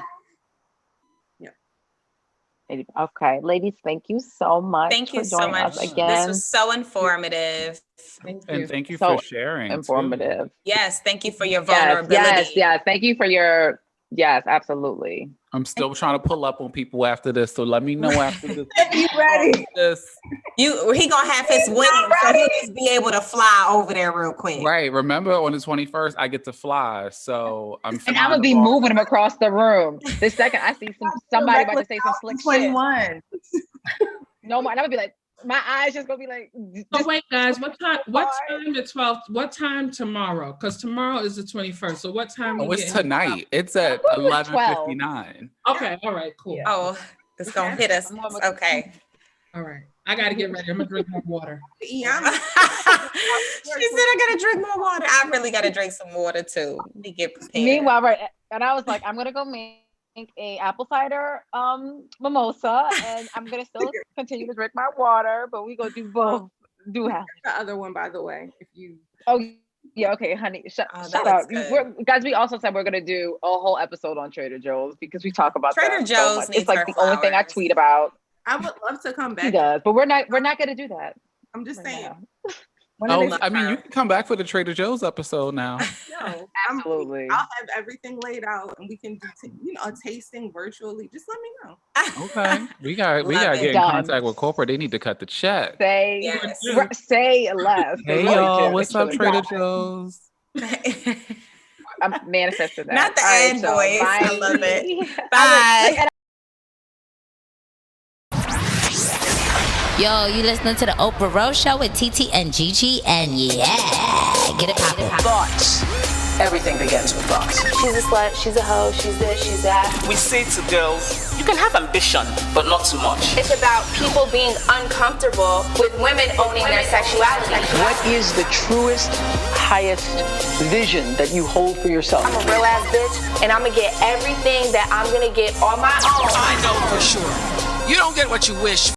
Okay, ladies, thank you so much. Thank you so much. This was so informative. And thank you for sharing. Informative. Too. Yes, thank you for your vulnerability. Yes. Thank you for your, yes, absolutely. I'm still trying to pull up on people after this, so let me know after this. You ready? He gonna have his wings, so he'll just be able to fly over there real quick. Right. Remember, on the 21st, I get to fly, so I'm. And I'm gonna be moving him across the room. The second I see somebody about to say some slick 21. Shit. No more. And I'm gonna be like, my eyes just gonna be like. So wait, guys, what time at 12? What time tomorrow? Because tomorrow is the 21st. So what time? Oh, it's tonight. It's at 11:59. Okay. All right. Cool. Yeah. Oh, it's gonna hit us. Okay. All right. I gotta get ready. I'm gonna drink more water. She said I gotta drink more water. I really gotta drink some water too. Let me get prepared. Meanwhile, right, and I was like, I'm gonna go make a apple cider mimosa, and I'm gonna still continue to drink my water, but we gonna do both. Do have the other one, by the way, if you. Oh yeah, okay, honey. Shout out, guys. We also said we're gonna do a whole episode on Trader Joe's because we talk about Trader Joe's. So it's like the only thing I tweet about. I would love to come back. He does, but we're not gonna do that. I'm just saying. I mean, you can come back for the Trader Joe's episode now. No, Absolutely. I'll have everything laid out, and we can do a tasting virtually. Just let me know. Okay, we got to get in Done. contact with corporate. They need to cut the check. Say less. Hey y'all, what's up, Trader Joe's? I'm manifesting that. Not the All right, ad so voice. bye. I love it. Bye. Yo, you listening to the Oprah Rose Show with TT and Gigi, and yeah, get it poppin'. Thoughts. Everything begins with thoughts. She's a slut, she's a hoe, she's this, she's that. We say to girls, you can have ambition, but not too much. It's about people being uncomfortable with women owning their sexuality. What is the truest, highest vision that you hold for yourself? I'm a real ass bitch, and I'm gonna get everything that I'm gonna get on my own. I know for sure. You don't get what you wish